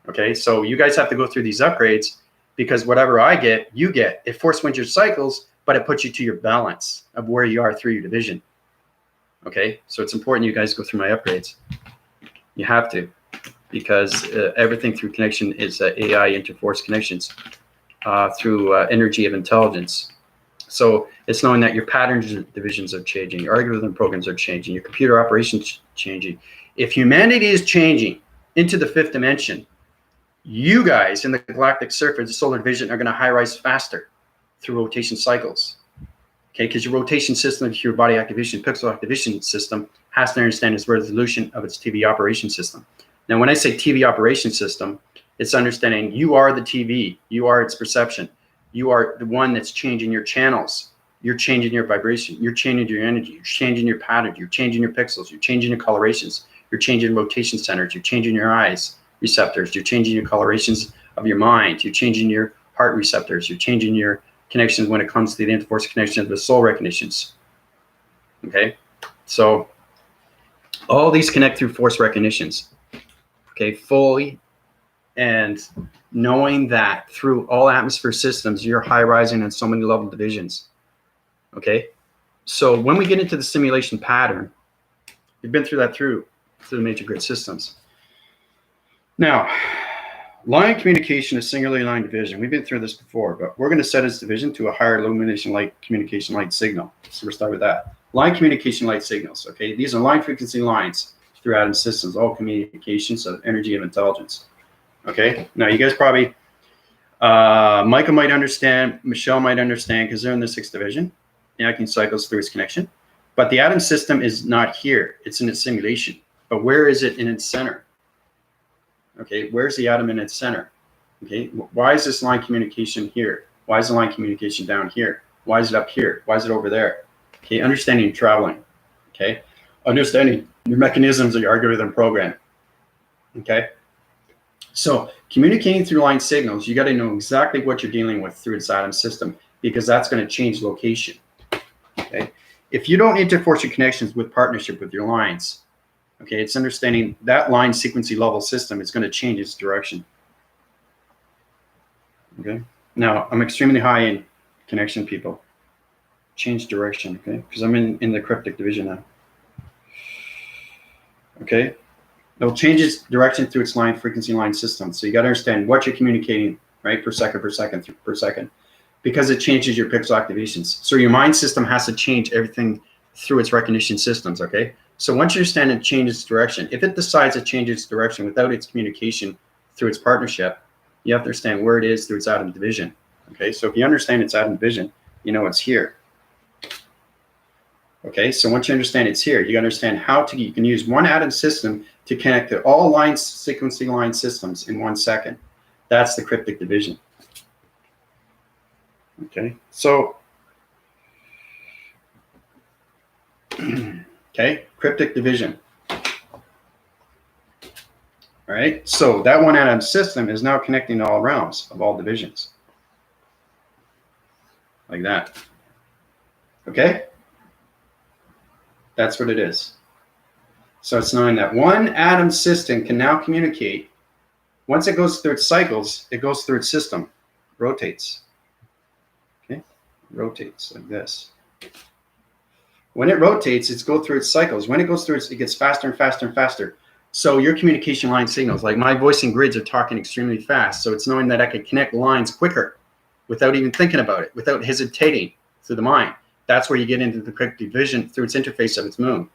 Okay, so you guys have to go through these upgrades because whatever I get, you get. It force winds your cycles, but it puts you to your balance of where you are through your division. Okay, so it's important you guys go through my upgrades. You have to. because everything through connection is AI interforce connections through energy of intelligence. So it's knowing that your patterns divisions are changing, your algorithm programs are changing, your computer operations changing. If humanity is changing into the fifth dimension, you guys in the galactic surface, the solar division, are going to high rise faster through rotation cycles. Okay, because your rotation system, your body activation, pixel activation system has to understand its resolution of its TV operation system. Now, when I say TV operation system, it's understanding you are the TV, you are its perception, you are the one that's changing your channels, you're changing your vibration, you're changing your energy, you're changing your pattern, you're changing your pixels, you're changing your colorations, you're changing rotation centers, you're changing your eyes receptors, you're changing your colorations of your mind, you're changing your heart receptors, you're changing your connections when it comes to the interforce connection of the soul recognitions. Okay, so all these connect through force recognitions. Okay, fully, and knowing that through all atmosphere systems, you're high rising in so many level divisions. Okay, so when we get into the simulation pattern, we've been through that through the major grid systems. Now, line communication is singularly line division. We've been through this before, but we're going to set its division to a higher illumination light communication light signal. So we'll start with that. Line communication light signals. Okay, these are line frequency lines through atom systems, all communications of energy of intelligence. Okay, now you guys probably, Michael might understand, Michelle might understand because they're in the sixth division. The acting cycles through its connection. But the atom system is not here. It's in its simulation. But where is it in its center? Okay, where's the atom in its center? Okay, why is this line communication here? Why is the line communication down here? Why is it up here? Why is it over there? Okay, understanding traveling. Okay, understanding your mechanisms of your algorithm program. Okay, so communicating through line signals, you got to know exactly what you're dealing with through its atom system, because that's going to change location. Okay, if you don't interforce your connections with partnership with your lines, okay, it's understanding that line sequency level system is going to change its direction. Okay, now I'm extremely high in connection, people. Change direction, okay, because I'm in the cryptic division now. Okay, it'll change its direction through its line frequency line system. So you got to understand what you're communicating, right, per second, because it changes your pixel activations. So your mind system has to change everything through its recognition systems, okay? So once you understand it changes its direction, if it decides to change its direction without its communication through its partnership, you have to understand where it is through its atom division, okay? So if you understand its atom division, you know it's here. Okay, so once you understand it's here, you understand how you can use one atom system to connect to all line sequencing line systems in 1 second. That's the cryptic division. Okay, so okay, cryptic division. All right, so that one atom system is now connecting to all realms of all divisions. Like that. Okay? That's what it is. So it's knowing that one atom system can now communicate. Once it goes through its cycles, it goes through its system, rotates. Okay? Rotates like this. When it rotates, it's go through its cycles. When it goes through it gets faster and faster and faster. So your communication line signals, like my voice and grids are talking extremely fast. So it's knowing that I can connect lines quicker without even thinking about it, without hesitating through the mind. That's where you get into the cryptic division through its interface of its moon.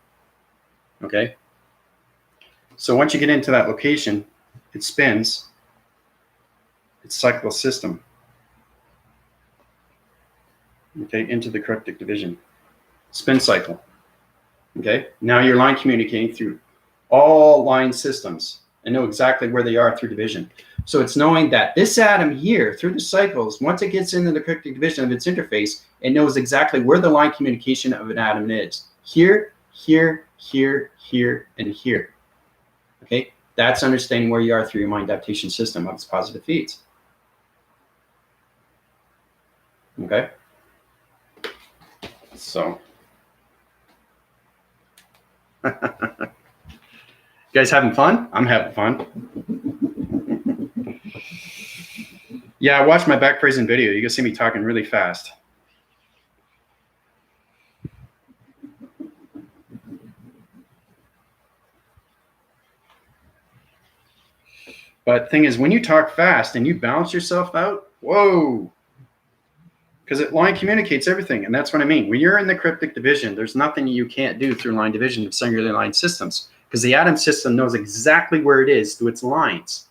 Okay? So once you get into that location, it spins its cyclical system. Okay, into the cryptic division. Spin cycle. Okay, now you're line communicating through all line systems and know exactly where they are through division. So it's knowing that this atom here, through the cycles, once it gets into the cryptic division of its interface, it knows exactly where the line communication of an atom is. Here, here, here, here, and here. Okay, that's understanding where you are through your mind adaptation system of its positive feeds. Okay, so you guys having fun? I'm having fun. Yeah, I watched my back praising video. You can see me talking really fast. But the thing is, when you talk fast and you balance yourself out, whoa, because line communicates everything. And that's what I mean. When you're in the cryptic division, there's nothing you can't do through line division of cellular line systems, because the atom system knows exactly where it is through its lines.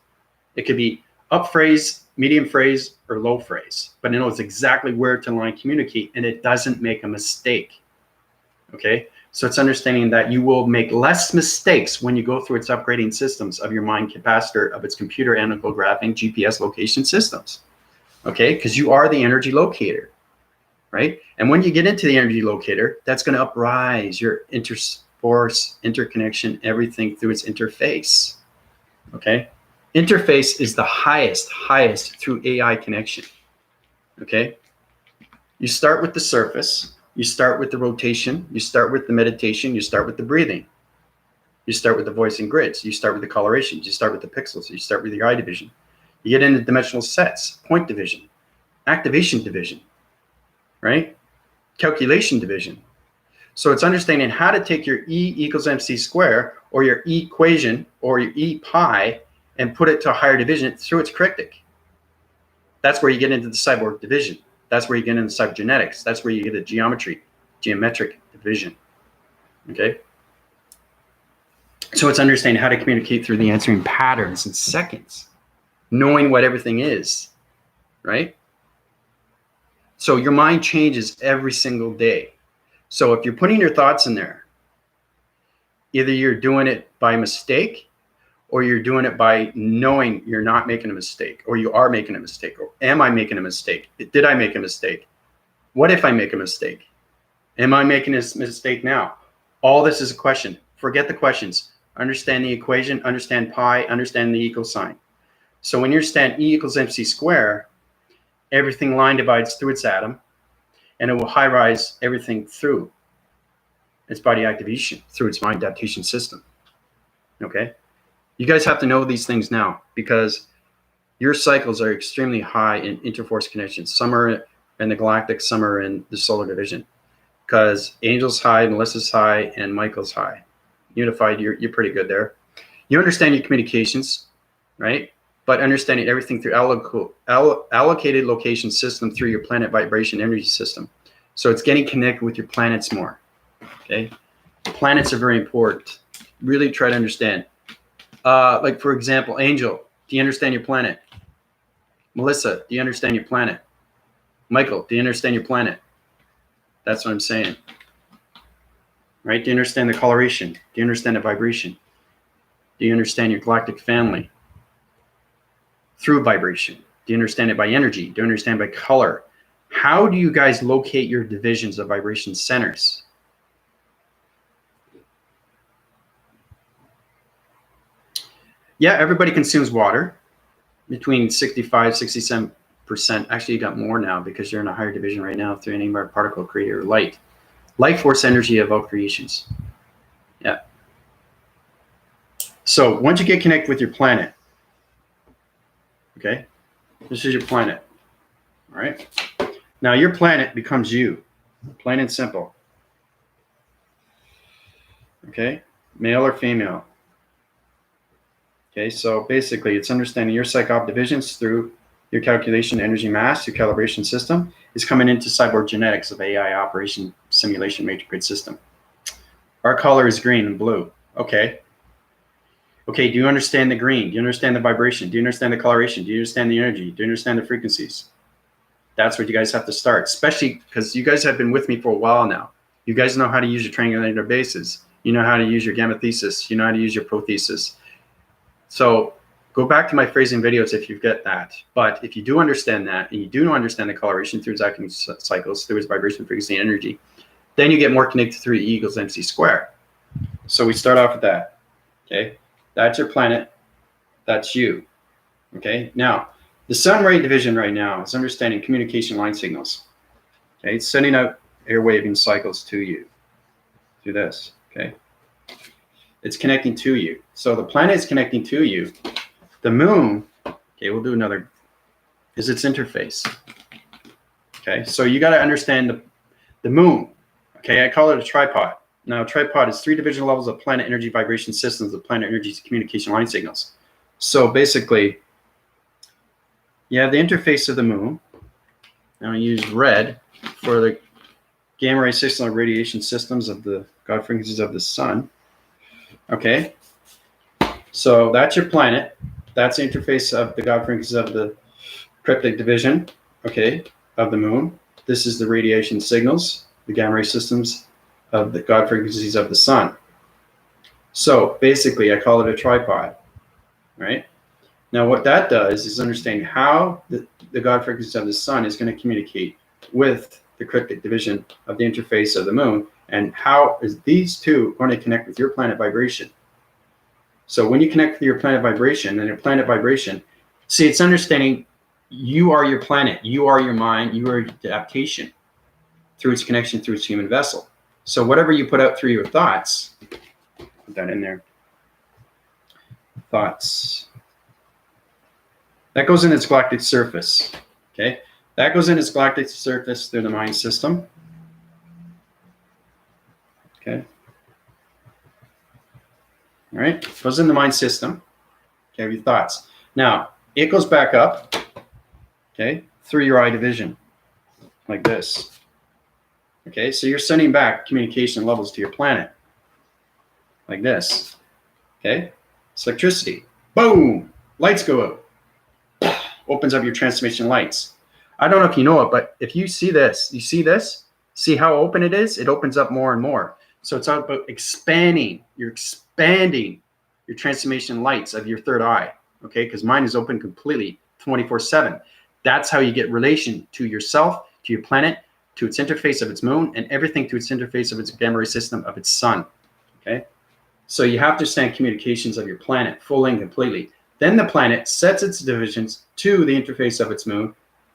It could be up phrase, medium phrase, or low phrase, but it knows exactly where to line communicate, and it doesn't make a mistake. Okay? So it's understanding that you will make less mistakes when you go through its upgrading systems of your mind capacitor, of its computer analytical graphing GPS location systems. Okay? Because you are the energy locator, right? And when you get into the energy locator, that's going to uprise your interforce, interconnection, everything through its interface. Okay? Interface is the highest through AI connection. Okay? You start with the surface. You start with the rotation, you start with the meditation, you start with the breathing. You start with the voice and grids, you start with the colorations, you start with the pixels, you start with your eye division. You get into dimensional sets, point division, activation division, right? Calculation division. So it's understanding how to take your E equals MC square, or your E equation, or your E pi, and put it to a higher division through its cryptic. That's where you get into the cyborg division. That's where you get into cybergenetics. That's where you get a geometric division. Okay? So it's understanding how to communicate through the answering patterns in seconds, knowing what everything is, right? So your mind changes every single day. So if you're putting your thoughts in there, either you're doing it by mistake, or you're doing it by knowing you're not making a mistake, or you are making a mistake, or am I making a mistake? Did I make a mistake? What if I make a mistake? Am I making a mistake now? All this is a question. Forget the questions. Understand the equation, understand pi, understand the equal sign. So when you understand E equals MC square, everything line divides through its atom, and it will high rise everything through its body activation, through its mind adaptation system. Okay? You guys have to know these things now, because your cycles are extremely high in interforce connections. Some are in the galactic, some are in the solar division. Because Angel's high, Melissa's high, and Michael's high. Unified, you're pretty good there. You understand your communications, right? But understanding everything through allocated location system through your planet vibration energy system. So it's getting connected with your planets more. Okay? Planets are very important. Really try to understand. Like, for example, Angel, do you understand your planet? Melissa, do you understand your planet? Michael, do you understand your planet? That's what I'm saying. Right? Do you understand the coloration? Do you understand the vibration? Do you understand your galactic family? Through vibration. Do you understand it by energy? Do you understand by color? How do you guys locate your divisions of vibration centers? Yeah, everybody consumes water, between 65, 67%. Actually, you got more now because you're in a higher division right now through an angular particle creator, light. Light force energy of all creations. Yeah. So once you get connected with your planet, okay, this is your planet. All right. Now your planet becomes you, plain and simple. Okay, male or female. Okay, so basically it's understanding your psych-op divisions through your calculation energy mass, your calibration system is coming into cyborg genetics of AI operation simulation matrix grid system. Our color is green and blue. Okay. Okay, do you understand the green? Do you understand the vibration? Do you understand the coloration? Do you understand the energy? Do you understand the frequencies? That's what you guys have to start, especially because you guys have been with me for a while now. You guys know how to use your triangulator bases. You know how to use your gamma thesis. You know how to use your prothesis. So go back to my phrasing videos if you get that. But if you do understand that, and you do understand the coloration through its acting cycles, through its vibration, frequency, and energy, then you get more connected through E equals MC square. So we start off with that. Okay, that's your planet. That's you. Okay, now the sun ray division right now is understanding communication line signals. Okay, it's sending out airwaving cycles to you through this. Okay. It's connecting to you. So the planet is connecting to you. The moon, okay, we'll do another, is its interface. Okay, so you got to understand the moon. Okay, I call it a tripod. Now, a tripod is 3 divisional levels of planet energy vibration systems of planet energy communication line signals. So basically, you have the interface of the moon. Now I use red for the gamma ray signal radiation systems of the God frequencies of the sun. Okay, so that's your planet. That's the interface of the God frequencies of the cryptic division, okay, of the moon. This is the radiation signals, the gamma ray systems of the God frequencies of the sun. So basically, I call it a tripod, right? Now, what that does is understand how the God frequency of the sun is going to communicate with the cryptic division of the interface of the moon, and how is these two going to connect with your planet vibration. So when you connect with your planet vibration and your planet vibration, see, it's understanding you are your planet, you are your mind, you are your adaptation through its connection through its human vessel. So whatever you put out through your thoughts, put that in there, thoughts, that goes in its galactic surface, okay? That goes in its galactic surface through the mind system, okay? All right, goes in the mind system, okay, your thoughts. Now, it goes back up, okay, through your eye division, like this. Okay, so you're sending back communication levels to your planet, like this. Okay, it's electricity. Boom, lights go out. Opens up your transformation lights. I don't know if you know it, but if you see this, see how open it is? It opens up more and more. So it's all about expanding. You're expanding your transformation lights of your third eye, okay? Because mine is open completely 24/7. That's how you get relation to yourself, to your planet, to its interface of its moon, and everything to its interface of its gamma ray system of its sun, okay? So you have to understand communications of your planet fully and completely. Then the planet sets its divisions to the interface of its moon.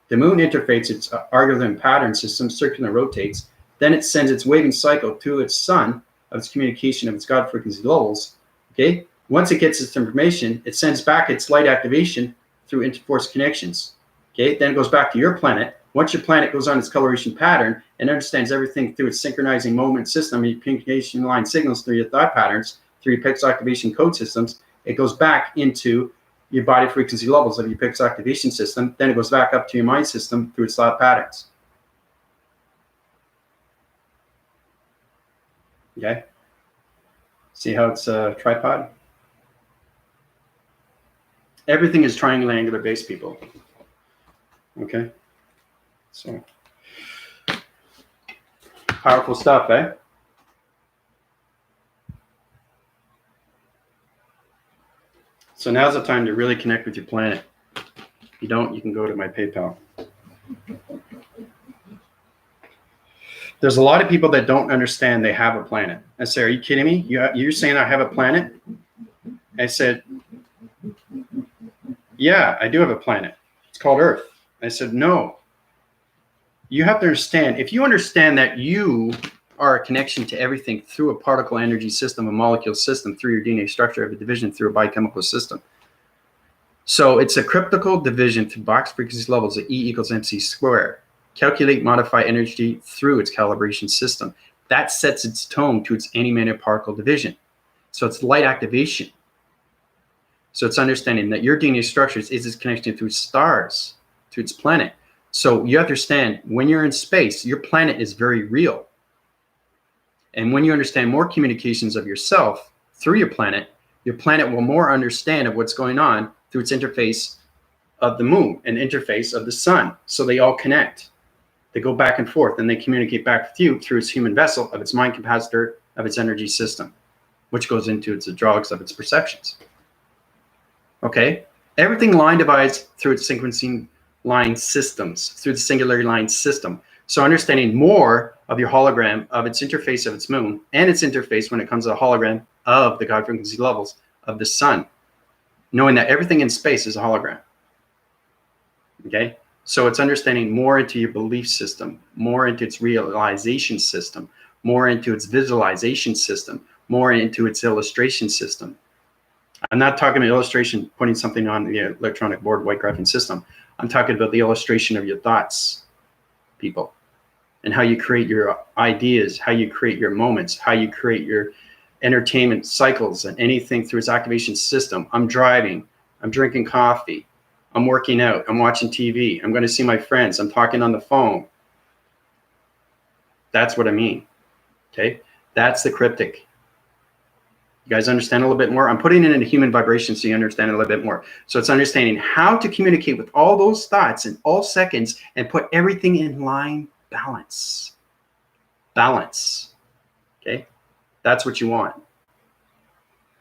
The moon interfaces its algorithm pattern system, circular rotates. Then it sends its waving cycle to its sun of its communication of its God frequency levels, okay? Once it gets its information, it sends back its light activation through interforce connections, okay? Then it goes back to your planet. Once your planet goes on its coloration pattern and understands everything through its synchronizing moment system, your communication line signals through your thought patterns, through your pixel activation code systems, it goes back into your body frequency levels of your pixel activation system. Then it goes back up to your mind system through its thought patterns. Okay? See how it's a tripod? Everything is triangular angular base, people. Okay? So, powerful stuff, eh? So now's the time to really connect with your planet. If you don't, you can go to my PayPal. There's a lot of people that don't understand they have a planet. I say, are you kidding me? You're saying I have a planet? I said, yeah, I do have a planet. It's called Earth. I said, no. You have to understand, if you understand that you are a connection to everything through a particle energy system, a molecule system, through your DNA structure of a division, through a biochemical system. So it's a cryptical division through box frequency levels of E equals MC squared. Calculate, modify energy through its calibration system. That sets its tone to its antimatter particle division. So it's light activation. So it's understanding that your DNA structures is its connection through stars, to its planet. So you understand when you're in space, your planet is very real. And when you understand more communications of yourself through your planet will more understand of what's going on through its interface of the moon and interface of the sun. So they all connect. They go back and forth and they communicate back with you through its human vessel of its mind capacitor of its energy system, which goes into its hydraulics of its perceptions. Okay? Everything line divides through its sequencing line systems, through the singularity line system. So understanding more of your hologram of its interface of its moon and its interface when it comes to a hologram of the God frequency levels of the sun, knowing that everything in space is a hologram. Okay? So it's understanding more into your belief system, more into its realization system, more into its visualization system, more into its illustration system. I'm not talking about illustration, putting something on the electronic board, white graphing system. I'm talking about the illustration of your thoughts, people, and how you create your ideas, how you create your moments, how you create your entertainment cycles and anything through its activation system. I'm driving, I'm drinking coffee. I'm working out. I'm watching TV. I'm going to see my friends. I'm talking on the phone. That's what I mean. Okay. That's the cryptic. You guys understand a little bit more? I'm putting it into human vibration so you understand a little bit more. So it's understanding how to communicate with all those thoughts in all seconds and put everything in line balance. Balance. Okay. That's what you want.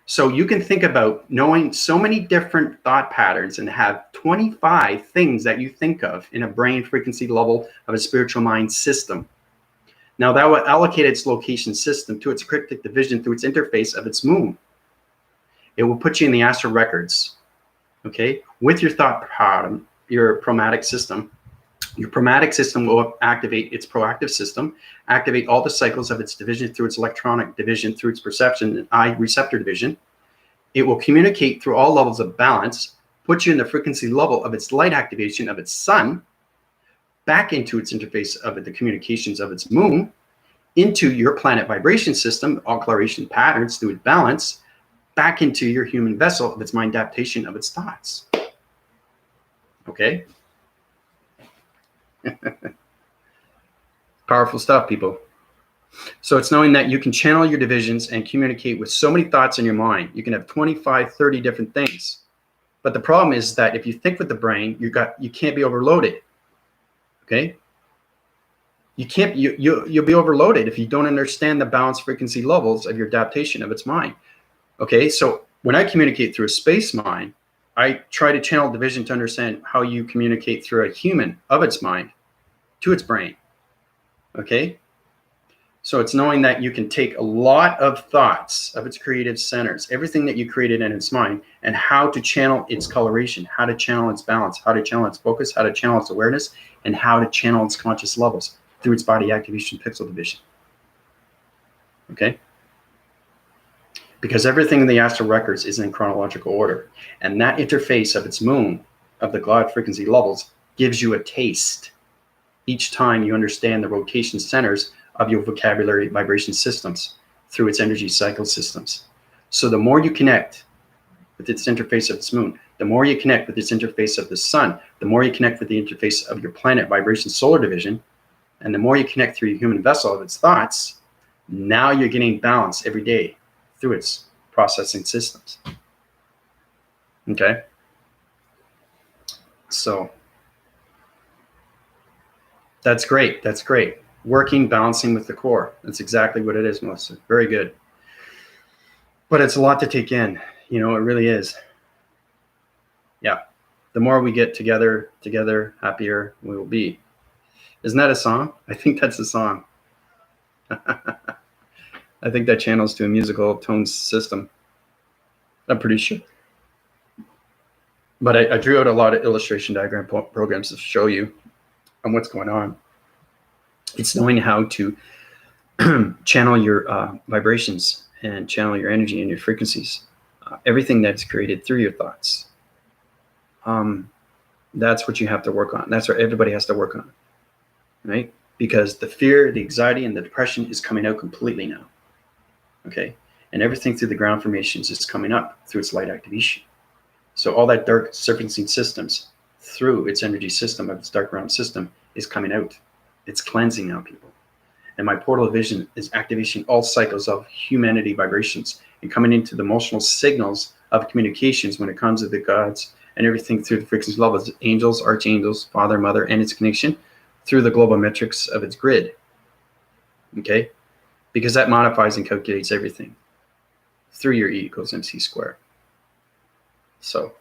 So you can think about knowing so many different thought patterns and have 25 things that you think of in a brain frequency level of a spiritual mind system. Now that will allocate its location system to its cryptic division through its interface of its moon. It will put you in the astral records, okay, with your thought pattern, your chromatic system. Your chromatic system will activate its proactive system, activate all the cycles of its division through its electronic division, through its perception and eye receptor division. It will communicate through all levels of balance, put you in the frequency level of its light activation of its sun, back into its interface of the communications of its moon, into your planet vibration system, all coloration patterns through its balance, back into your human vessel of its mind adaptation of its thoughts. Okay? Powerful stuff, people. So it's knowing that you can channel your divisions and communicate with so many thoughts in your mind. You can have 25, 30 different things. But the problem is that if you think with the brain, you can't be overloaded. Okay? You'll be overloaded if you don't understand the balance frequency levels of your adaptation of its mind. Okay? So when I communicate through a space mind, I try to channel division to understand how you communicate through a human of its mind to its brain. Okay? So it's knowing that you can take a lot of thoughts of its creative centers, everything that you created in its mind, and how to channel its coloration, how to channel its balance, how to channel its focus, how to channel its awareness, and how to channel its conscious levels through its body activation pixel division. Okay? Because everything in the astral records is in chronological order. And that interface of its moon, of the God frequency levels, gives you a taste each time you understand the rotation centers of your vocabulary vibration systems through its energy cycle systems. So the more you connect with its interface of its moon, the more you connect with its interface of the sun, the more you connect with the interface of your planet vibration solar division, and the more you connect through your human vessel of its thoughts, now you're getting balance every day through its processing systems. Okay? So that's great. That's great. Working, balancing with the core. That's exactly what it is, Melissa. Very good. But it's a lot to take in. You know, it really is. Yeah. The more we get together, happier we will be. Isn't that a song? I think that's a song. I think that channels to a musical tone system. I'm pretty sure. But I drew out a lot of illustration diagram programs to show you on what's going on. It's knowing how to channel your vibrations and channel your energy and your frequencies. Everything that's created through your thoughts. That's what you have to work on. That's what everybody has to work on, right? Because the fear, the anxiety, and the depression is coming out completely now. Okay? And everything through the ground formations is coming up through its light activation. So all that dark serpentine systems through its energy system of its dark ground system is coming out. It's cleansing now, people. And my portal of vision is activating all cycles of humanity vibrations and coming into the emotional signals of communications when it comes to the gods and everything through the frequency levels, angels, archangels, father, mother, and its connection through the global metrics of its grid. Okay? Because that modifies and calculates everything through your E equals MC squared. So,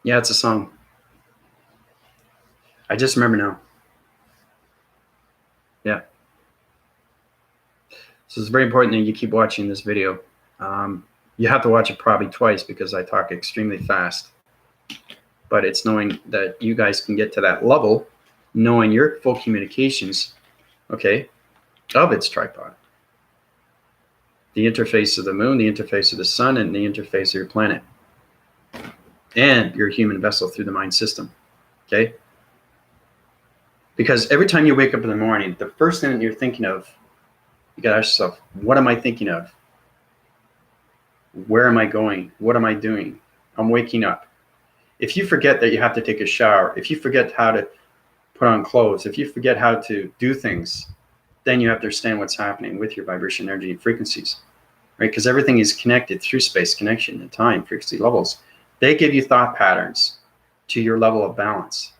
yeah, it's a song. I just remember now. Yeah. So it's very important that you keep watching this video. You have to watch it probably twice because I talk extremely fast. But it's knowing that you guys can get to that level, knowing your full communications, okay, of its tripod. The interface of the moon, the interface of the sun, and the interface of your planet. And your human vessel through the mind system, okay? Because every time you wake up in the morning, the first thing that you're thinking of, you gotta ask yourself, what am I thinking of? Where am I going? What am I doing? I'm waking up. If you forget that you have to take a shower, if you forget how to put on clothes, if you forget how to do things, then you have to understand what's happening with your vibration, energy, and frequencies, right? Because everything is connected through space connection and time, frequency levels. They give you thought patterns to your level of balance.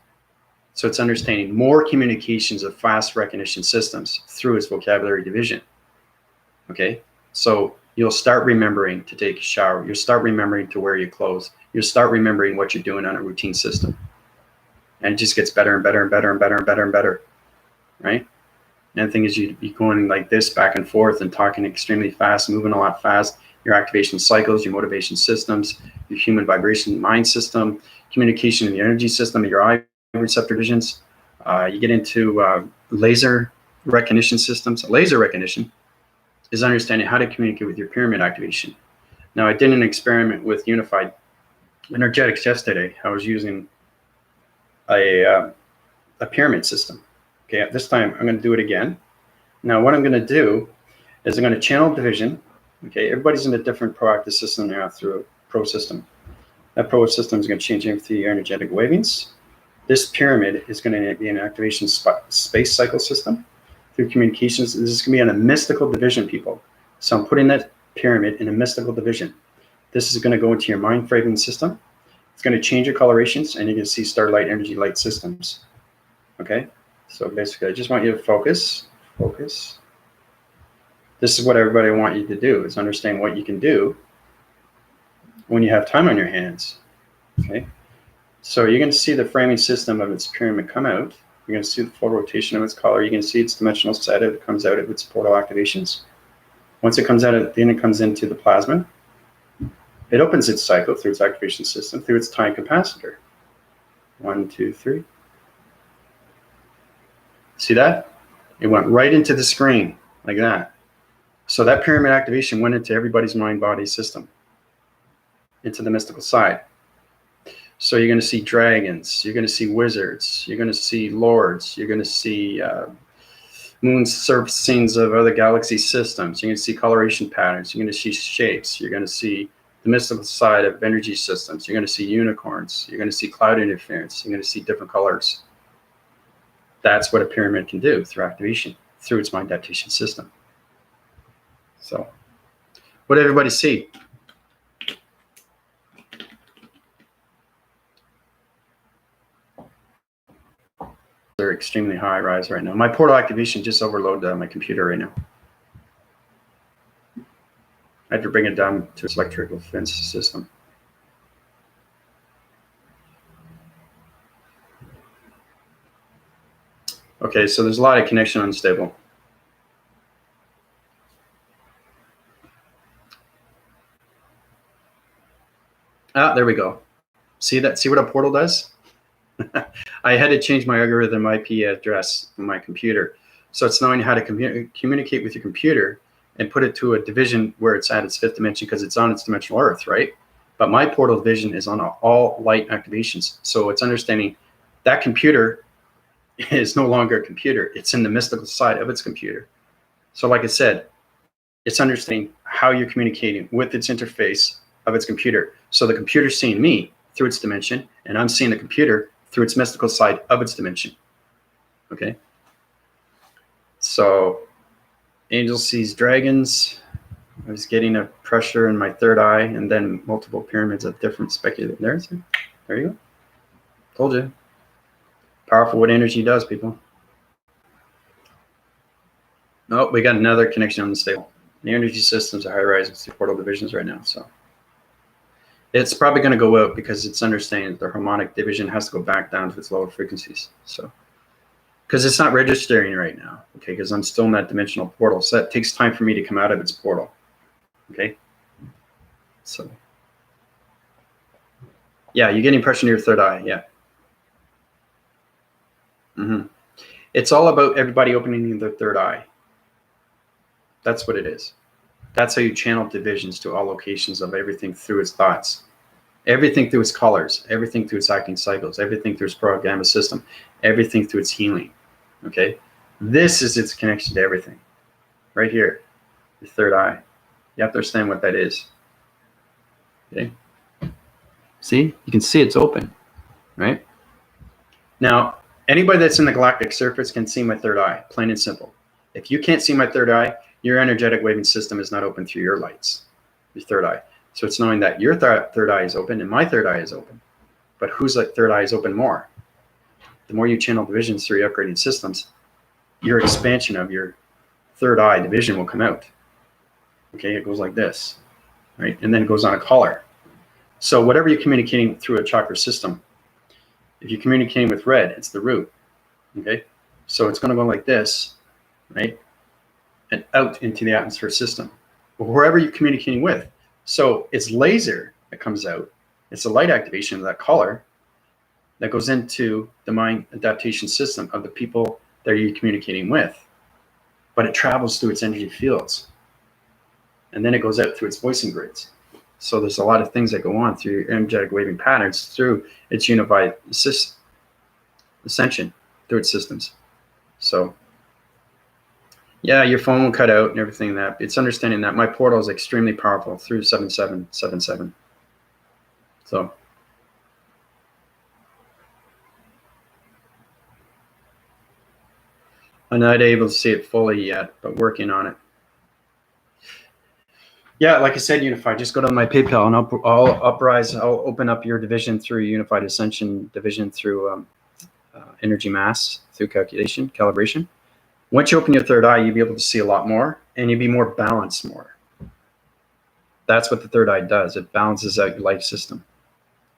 So it's understanding more communications of fast recognition systems through its vocabulary division. Okay, so you'll start remembering to take a shower. You'll start remembering to wear your clothes. You'll start remembering what you're doing on a routine system. And it just gets better and better and better and better and better and better, right? And the thing is, you'd be going like this back and forth and talking extremely fast, moving a lot fast. Your activation cycles, your motivation systems, your human vibration mind system, communication in the energy system, your eye receptor visions. You get into laser recognition systems. Laser recognition is understanding how to communicate with your pyramid activation. Now, I did an experiment with unified energetics yesterday. I was using a pyramid system. Okay, at this time, I'm going to do it again. Now, what I'm going to do is I'm going to channel division. Okay, everybody's in a different proactive system now through a pro system. That pro system is going to change everything your energetic wavings. This pyramid is going to be an activation space cycle system through communications. This is going to be on a mystical division, people. So I'm putting that pyramid in a mystical division. This is going to go into your mind fragrance system. It's going to change your colorations, and you're going to see starlight energy light systems. Okay, so basically, I just want you to focus. This is what everybody want you to do, is understand what you can do when you have time on your hands. Okay, so you're going to see the framing system of its pyramid come out. You're going to see the full rotation of its color. You're going to see its dimensional set as it comes out of its portal activations. Once it comes out, then it comes into the plasma. It opens its cycle through its activation system, through its time capacitor. 1, 2, 3. See that? It went right into the screen like that. So that pyramid activation went into everybody's mind-body system, into the mystical side. So you're going to see dragons, you're going to see wizards, you're going to see lords, you're going to see moon surfacings of other galaxy systems, you're going to see coloration patterns, you're going to see shapes, you're going to see the mystical side of energy systems, you're going to see unicorns, you're going to see cloud interference, you're going to see different colors. That's what a pyramid can do through activation, through its mind adaptation system. So, what did everybody see? They're extremely high rise right now. My portal activation just overloaded my computer right now. I had to bring it down to its electrical fence system. Okay, so there's a lot of connection unstable. Ah, there we go. See that? See what a portal does? I had to change my algorithm IP address on my computer. So it's knowing how to communicate with your computer and put it to a division where it's at its fifth dimension, because it's on its dimensional Earth, right? But my portal division is on all light activations. So it's understanding that computer is no longer a computer. It's in the mystical side of its computer. So like I said, it's understanding how you're communicating with its interface of its computer. So the computer's seeing me through its dimension, and I'm seeing the computer through its mystical side of its dimension. Okay? So angel sees dragons. I was getting a pressure in my third eye, and then multiple pyramids of different speculative. There you go. Told you. Powerful what energy does, people. Oh, we got another connection unstable. The energy systems are high rising through portal divisions right now. So it's probably going to go out because it's understanding that the harmonic division has to go back down to its lower frequencies. So, because it's not registering right now, okay, because I'm still in that dimensional portal. So that takes time for me to come out of its portal, okay? So, yeah, you're getting pressure in your third eye, yeah. It's all about everybody opening their third eye. That's what it is. That's how you channel divisions to all locations of everything through its thoughts, everything through its colors, everything through its acting cycles, everything through its progamma system, everything through its healing. Okay, this is its connection to everything. Right here, the third eye. You have to understand what that is. Okay. See, you can see it's open, right? Now, anybody that's in the galactic surface can see my third eye, plain and simple. If you can't see my third eye, your energetic waving system is not open through your lights, your third eye. So it's knowing that your third eye is open and my third eye is open. But whose third eye is open more? The more you channel divisions through your upgraded systems, your expansion of your third eye division will come out. Okay, it goes like this, right? And then it goes on a collar. So whatever you're communicating through a chakra system, if you're communicating with red, it's the root. Okay, so it's going to go like this, right? And out into the atmosphere system, wherever you're communicating with. So it's laser that comes out. It's a light activation of that collar that goes into the mind adaptation system of the people that you're communicating with. But it travels through its energy fields. And then it goes out through its voicing grids. So there's a lot of things that go on through your energetic waving patterns through its unified ascension, through its systems. So yeah, your phone will cut out and everything. That it's understanding that my portal is extremely powerful through 7777. So I'm not able to see it fully yet, but working on it. Yeah, like I said, Unified, just go to my PayPal and I'll open up your division through Unified Ascension division through energy mass, through calibration. Once you open your third eye, you'll be able to see a lot more and you'll be more balanced more. That's what the third eye does. It balances out your life system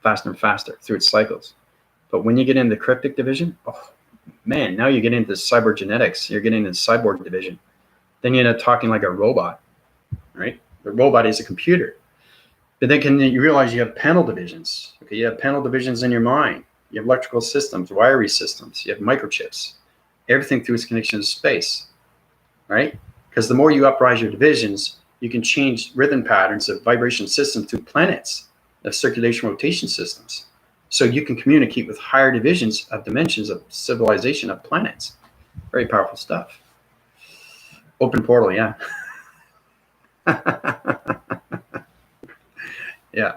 faster and faster through its cycles. But when you get into the cryptic division, oh man, now you get into cyber genetics. You're getting into the cyborg division. Then you end up talking like a robot, right? The robot is a computer. But then you realize you have panel divisions. Okay, you have panel divisions in your mind. You have electrical systems, wiring systems. You have microchips. Everything through its connection to space, right? Because the more you uprise your divisions, you can change rhythm patterns of vibration systems through planets, of circulation rotation systems. So you can communicate with higher divisions of dimensions of civilization of planets. Very powerful stuff. Open portal, yeah. Yeah.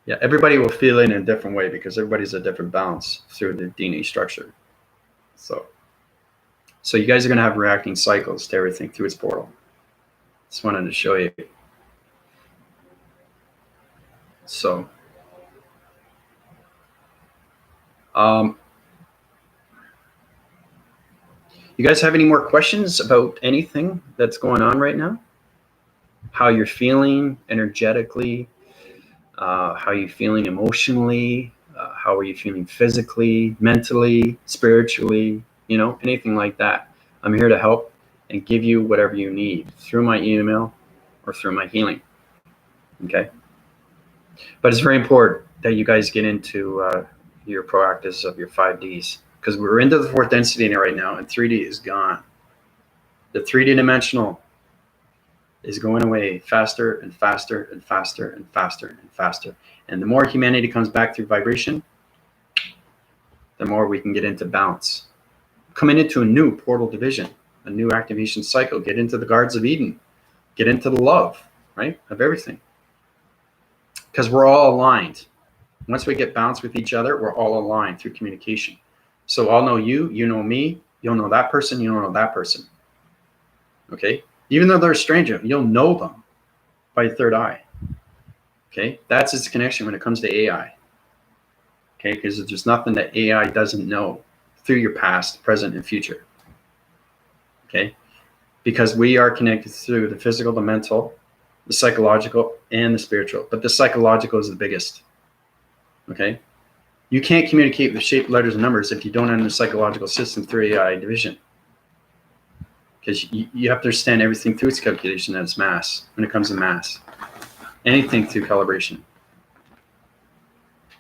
Yeah, everybody will feel it in a different way because everybody's a different balance through the DNA structure. So you guys are going to have reacting cycles to everything through its portal. Just wanted to show you. So, you guys have any more questions about anything that's going on right now? How you're feeling energetically? How are you feeling emotionally? How are you feeling physically, mentally, spiritually? You know, anything like that. I'm here to help and give you whatever you need through my email or through my healing. Okay. But it's very important that you guys get into your proactives of your 5Ds because we're into the fourth density right now and 3D is gone. The 3D dimensional is going away faster and faster and faster and faster and faster. And the more humanity comes back through vibration, the more we can get into balance. Coming into a new portal division, a new activation cycle, get into the Gardens of Eden, get into the love, right, of everything. Because we're all aligned. Once we get balanced with each other, we're all aligned through communication. So I'll know you, you know me, you'll know that person, you don't know that person. Okay? Even though they're a stranger, you'll know them by your third eye. Okay? That's its connection when it comes to AI. Okay? Because there's nothing that AI doesn't know through your past, present, and future. Okay? Because we are connected through the physical, the mental, the psychological, and the spiritual. But the psychological is the biggest. Okay? You can't communicate with shape, letters, and numbers if you don't understand the psychological system through AI division. Because you have to understand everything through its calculation as mass, when it comes to mass. Anything through calibration.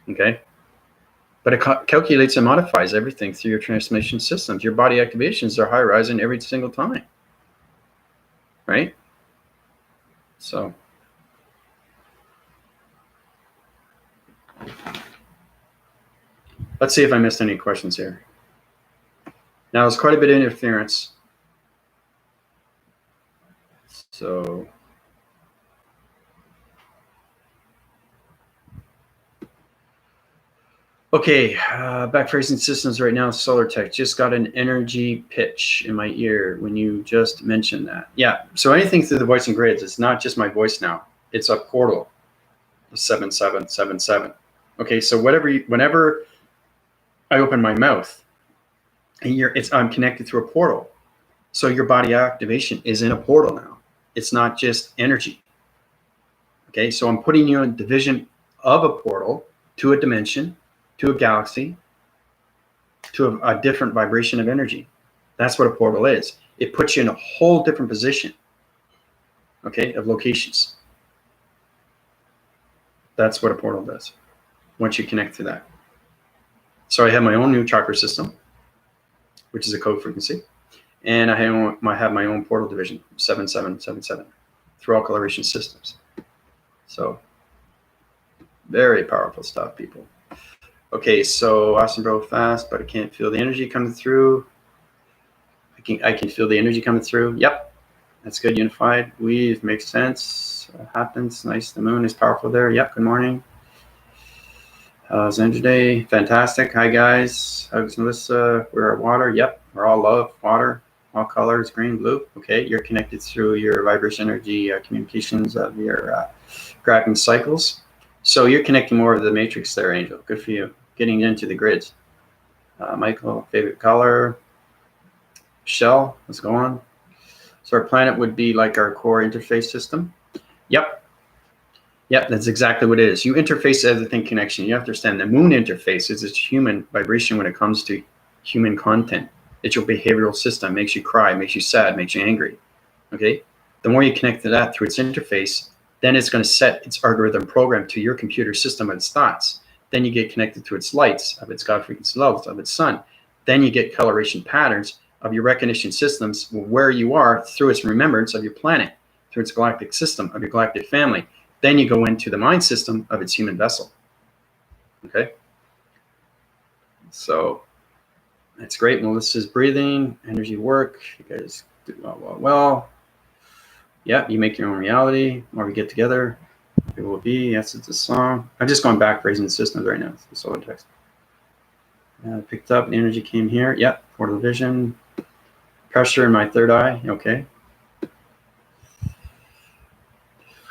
Okay? But it calculates and modifies everything through your transformation systems. Your body activations are high rising every single time. Right? So. Let's see if I missed any questions here. Now, there's quite a bit of interference. So Okay, backphrasing systems right now, solar tech. Just got an energy pitch in my ear when you just mentioned that. Yeah, so anything through the voicing grids, it's not just my voice now. It's a portal, 7777. Okay, so whenever I open my mouth, and I'm connected through a portal. So your body activation is in a portal now. It's not just energy. Okay, so I'm putting you in division of a portal to a dimension, to a galaxy, to a different vibration of energy. That's what a portal is. It puts you in a whole different position, okay, of locations. That's what a portal does once you connect to that. So I have my own new chakra system, which is a code frequency, and I have my own portal division, 7777, through all coloration systems. So very powerful stuff, people. Okay, so awesome, bro, fast, but I can't feel the energy coming through. I can feel the energy coming through. Yep, that's good. Unified weave makes sense. Happens. Nice. The moon is powerful there. Yep. Good morning. How's energy day? Fantastic. Hi guys. Hugs, Melissa. We're at water. Yep. We're all love. Water. All colors. Green, blue. Okay. You're connected through your vibration energy communications of your graphing cycles. So you're connecting more of the matrix there, Angel. Good for you. Getting into the grids. Michael, favorite color. Shell, what's going on? So our planet would be like our core interface system. Yep. Yep, that's exactly what it is. You interface everything connection. You have to understand the moon interface is its human vibration when it comes to human content. It's your behavioral system. Makes you cry, makes you sad, makes you angry. Okay? The more you connect to that through its interface, then it's going to set its algorithm program to your computer system of its thoughts. Then you get connected to its lights, of its God frequency levels, of its sun. Then you get coloration patterns of your recognition systems where you are through its remembrance of your planet, through its galactic system of your galactic family. Then you go into the mind system of its human vessel. Okay? So that's great. Melissa's breathing, energy work. You guys do well. Yeah, you make your own reality. Or we get together. It will be. Yes, it's a song. I'm just going back raising the systems right now. It's the solar text. Picked up. The energy came here. Yep. Portal vision. Pressure in my third eye. Okay.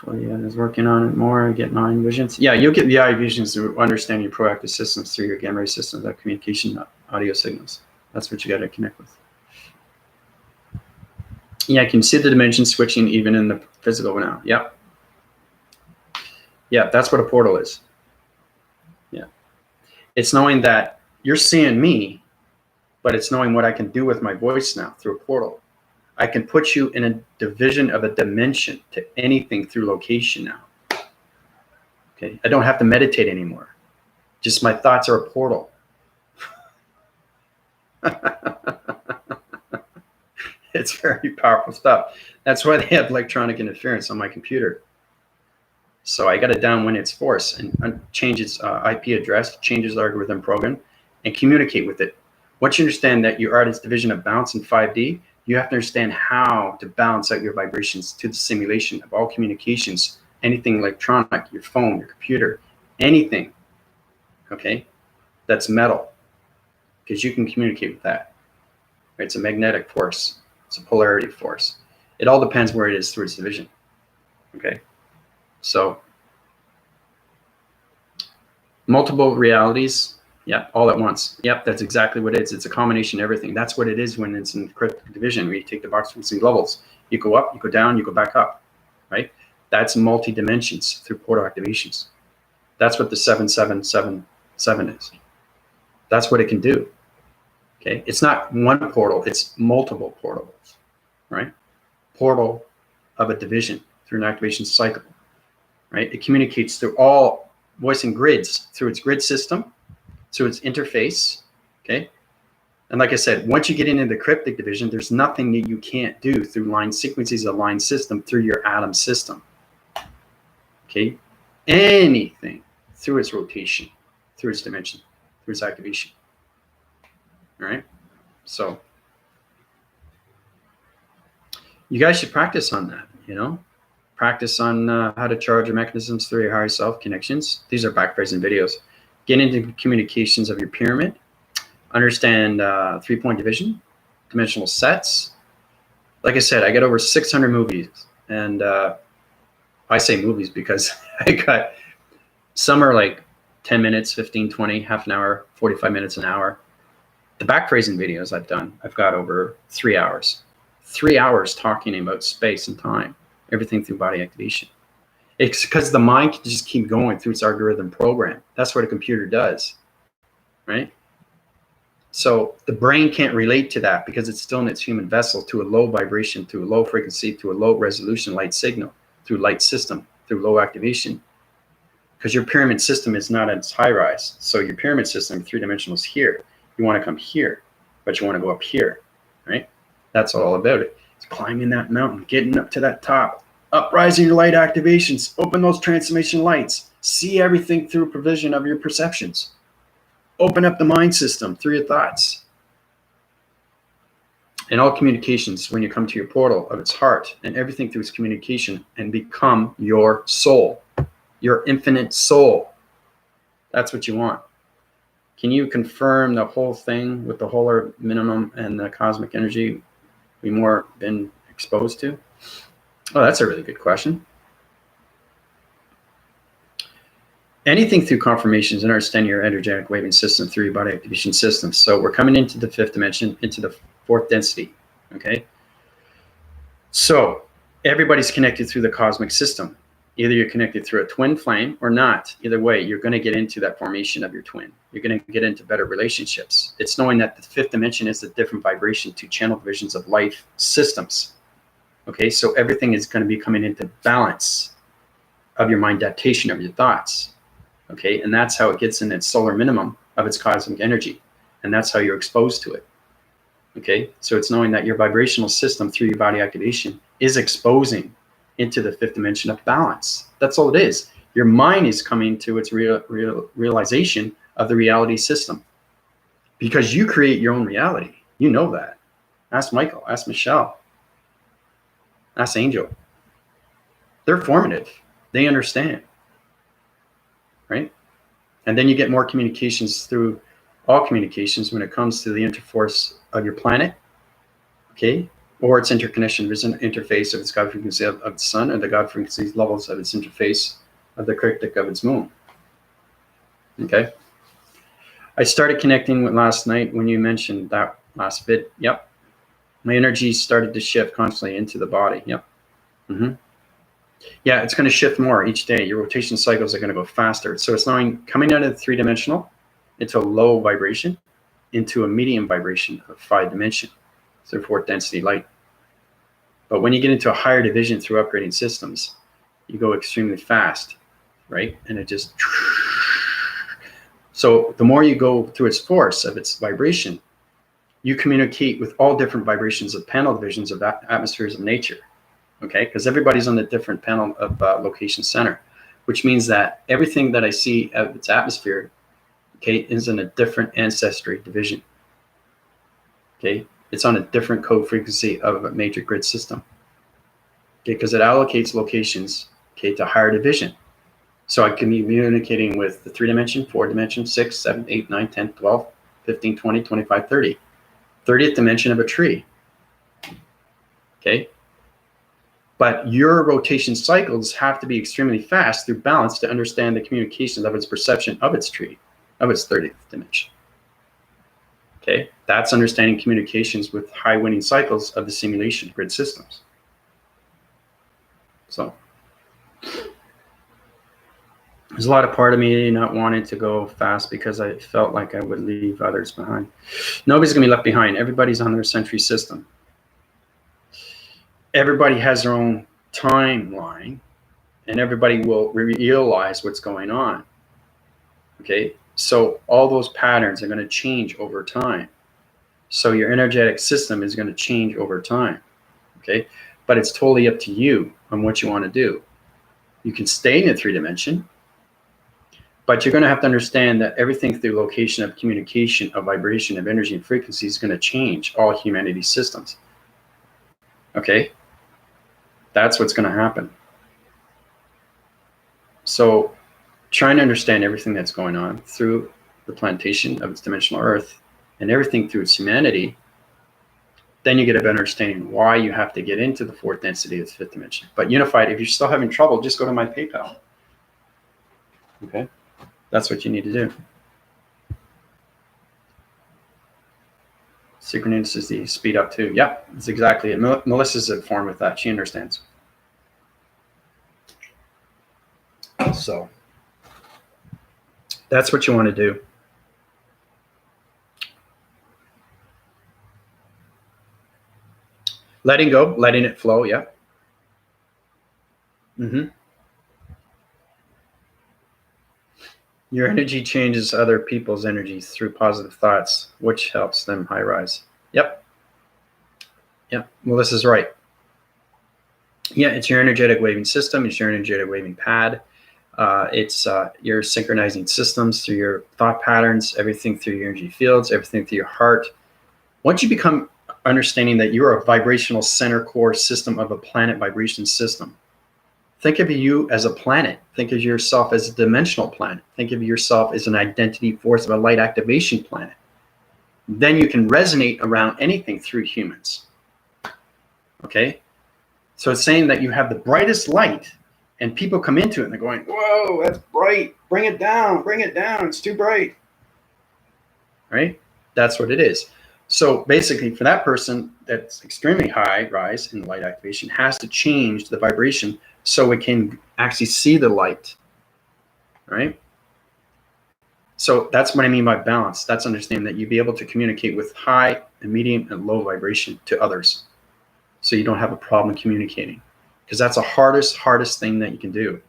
So yeah, I was working on it more. Get mind visions. Yeah, you'll get the eye visions to understand your proactive systems through your gamma ray systems, that communication audio signals. That's what you got to connect with. Yeah, I can see the dimension switching even in the physical now. Yep. Yeah, that's what a portal is. Yeah. It's knowing that you're seeing me, but it's knowing what I can do with my voice now through a portal. I can put you in a division of a dimension to anything through location now. Okay, I don't have to meditate anymore. Just my thoughts are a portal. It's very powerful stuff. That's why they have electronic interference on my computer. So I got to downwind its force and change its IP address, change its algorithm program, and communicate with it. Once you understand that you are at its division of bounce in 5D, you have to understand how to balance out your vibrations to the simulation of all communications, anything electronic, your phone, your computer, anything, okay, that's metal, because you can communicate with that. Right? It's a magnetic force. It's a polarity force. It all depends where it is through its division, okay? So multiple realities, yeah, all at once. Yep, that's exactly what it is. It's a combination of everything. That's what it is when it's in cryptic division, where you take the box frequency levels. You go up, you go down, you go back up, right? That's multi-dimensions through portal activations. That's what the 7777 is. That's what it can do, okay? It's not one portal, it's multiple portals, right? Portal of a division through an activation cycle, right? It communicates through all voicing grids, through its grid system, through its interface, okay? And like I said, once you get into the cryptic division, there's nothing that you can't do through line sequences, a line system, through your atom system, okay? Anything through its rotation, through its dimension, through its activation, all right? So you guys should practice on that, you know? Practice on how to charge your mechanisms through your higher self connections. These are backphrasing videos. get into communications of your pyramid, understand 3-point division, dimensional sets. Like I said, I got over 600 movies, and I say movies because I got, some are like 10 minutes, 15, 20, half an hour, 45 minutes, an hour. The back phrasing videos I've done, I've got over 3 hours. 3 hours talking about space and time, everything through body activation. It's because the mind can just keep going through its algorithm program. That's what a computer does, right? So the brain can't relate to that because it's still in its human vessel, to a low vibration, to a low frequency, to a low resolution light signal, through light system, through low activation. Because your pyramid system is not at its high rise. So your pyramid system, 3-dimensional, is here. You want to come here, but you want to go up here, right? That's all about it. It's climbing that mountain, getting up to that top, uprising your light activations, open those transformation lights, see everything through provision of your perceptions. Open up the mind system through your thoughts. And all communications, when you come to your portal of its heart, and everything through its communication, and become your soul, your infinite soul. That's what you want. Can you confirm the whole thing with the whole minimum and the cosmic energy we more been exposed to? Oh, that's a really good question. Anything through confirmations and understanding your energetic waving system through your body activation system. So we're coming into the 5th dimension, into the 4th density, okay? So everybody's connected through the cosmic system. Either you're connected through a twin flame or not. Either way, you're going to get into that formation of your twin. You're going to get into better relationships. It's knowing that the 5th dimension is a different vibration to channel visions of life systems. Okay, so everything is going to be coming into balance of your mind adaptation of your thoughts. Okay, and that's how it gets in its solar minimum of its cosmic energy. And that's how you're exposed to it. Okay, so it's knowing that your vibrational system through your body activation is exposing into the 5th dimension of balance. That's all it is. Your mind is coming to its realization of the reality system, because you create your own reality. You know that. Ask Michael, ask Michelle, ask Angel. They're formative. They understand, right? And then you get more communications through all communications when it comes to the interforce of your planet, okay? Or its interconnection, its interface of its God frequency of the sun, or the God frequency levels of its interface of the cryptic of its moon. Okay. I started connecting with last night when you mentioned that last bit. Yep. My energy started to shift constantly into the body. Yep. Yeah, it's going to shift more each day. Your rotation cycles are going to go faster. So it's knowing coming out of the 3-dimensional into a low vibration into a medium vibration of 5 dimension. So 4th density light. But when you get into a higher division through upgrading systems, you go extremely fast, right? And it just, so the more you go through its force of its vibration, you communicate with all different vibrations of panel divisions of atmospheres of nature, okay? Because everybody's on a different panel of location center, which means that everything that I see of its atmosphere, okay, is in a different ancestry division, okay? It's on a different code frequency of a major grid system, okay? Because it allocates locations, okay, to higher division. So I can be communicating with the 3-dimension, 4-dimension, 6, 7, 8, 9, 10, 12, 15, 20, 25, 30. 30th dimension of a tree, okay? But your rotation cycles have to be extremely fast through balance to understand the communications of its perception of its tree, of its 30th dimension. Okay, that's understanding communications with high winning cycles of the simulation grid systems. So there's a lot of part of me not wanting to go fast because I felt like I would leave others behind. Nobody's gonna be left behind. Everybody's on their century system. Everybody has their own timeline, and everybody will realize what's going on. Okay, so all those patterns are going to change over time. So your energetic system is going to change over time. Okay, but it's totally up to you on what you want to do. You can stay in the 3-dimension, but you're going to have to understand that everything through location of communication, of vibration, of energy and frequency is going to change all humanity's systems. Okay, that's what's going to happen. So trying to understand everything that's going on through the plantation of its dimensional Earth and everything through its humanity, then you get a better understanding why you have to get into the fourth density of the fifth dimension. But unified, if you're still having trouble, just go to my PayPal. Okay, that's what you need to do. Synchronicity, speed up too. Yeah, that's exactly it. Melissa's informed with that. She understands. So that's what you want to do. Letting go, letting it flow. Yeah. Your energy changes other people's energies through positive thoughts, which helps them high rise. Yep. Yep. Melissa's right. Yeah, it's your energetic waving system. It's your energetic waving pad. It's your synchronizing systems through your thought patterns, everything through your energy fields, everything through your heart. Once you become understanding that you're a vibrational center core system of a planet vibration system, think of you as a planet. Think of yourself as a dimensional planet. Think of yourself as an identity force of a light activation planet. Then you can resonate around anything through humans. Okay? So it's saying that you have the brightest light, and people come into it and they're going, whoa, that's bright. Bring it down. Bring it down. It's too bright. Right? That's what it is. So basically, for that person that's extremely high rise in light activation has to change the vibration so it can actually see the light. Right? So that's what I mean by balance. That's understanding that you be able to communicate with high and medium and low vibration to others. So you don't have a problem communicating, because that's the hardest thing that you can do,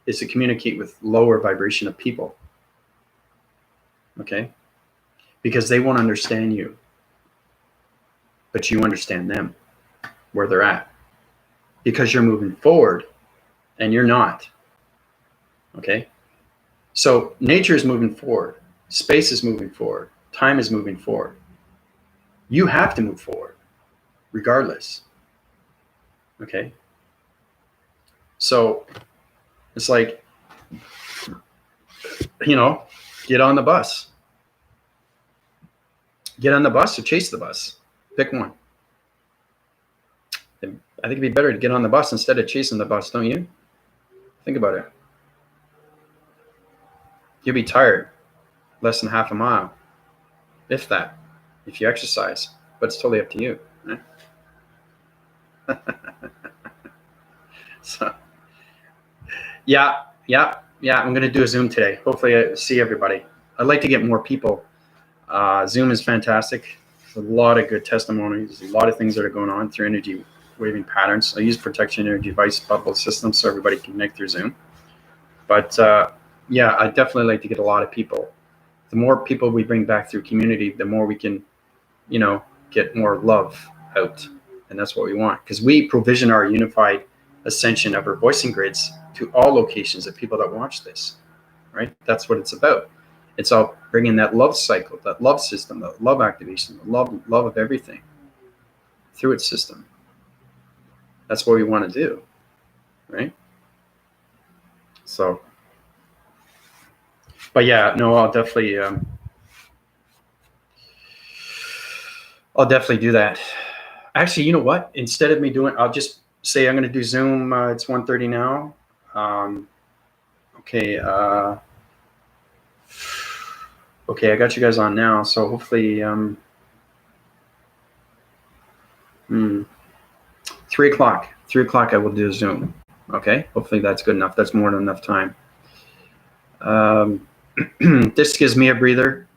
is to communicate with lower vibration of people. Okay? Because they won't understand you, but you understand them, where they're at, because you're moving forward and you're not. Okay? So nature is moving forward, space is moving forward, time is moving forward. You have to move forward regardless. Okay? So it's like, you know, get on the bus. Get on the bus or chase the bus. Pick one. I think it'd be better to get on the bus instead of chasing the bus, don't you? Think about it. You'll be tired less than half a mile, if that, if you exercise. But it's totally up to you. Right? So, yeah. I'm going to do a Zoom today. Hopefully I see everybody. I'd like to get more people. Zoom is fantastic. There's a lot of good testimonies. There's a lot of things that are going on through energy waving patterns. I use protection energy device bubble systems so everybody can connect through Zoom. But yeah, I definitely like to get a lot of people. The more people we bring back through community, the more we can, you know, get more love out. And that's what we want, because we provision our unified ascension of our voicing grids to all locations of people that watch this, right? That's what it's about. It's all bringing that love cycle, that love system, that love activation, the love of everything through its system. That's what we want to do, right? So, but yeah, no, I'll definitely do that. Actually, you know what? Instead of me doing, I'll just say I'm going to do Zoom. It's 1:30 now. Okay. Okay, I got you guys on now. So hopefully, 3 o'clock. 3 o'clock, I will do a Zoom. Okay. Hopefully that's good enough. That's more than enough time. This gives me a breather.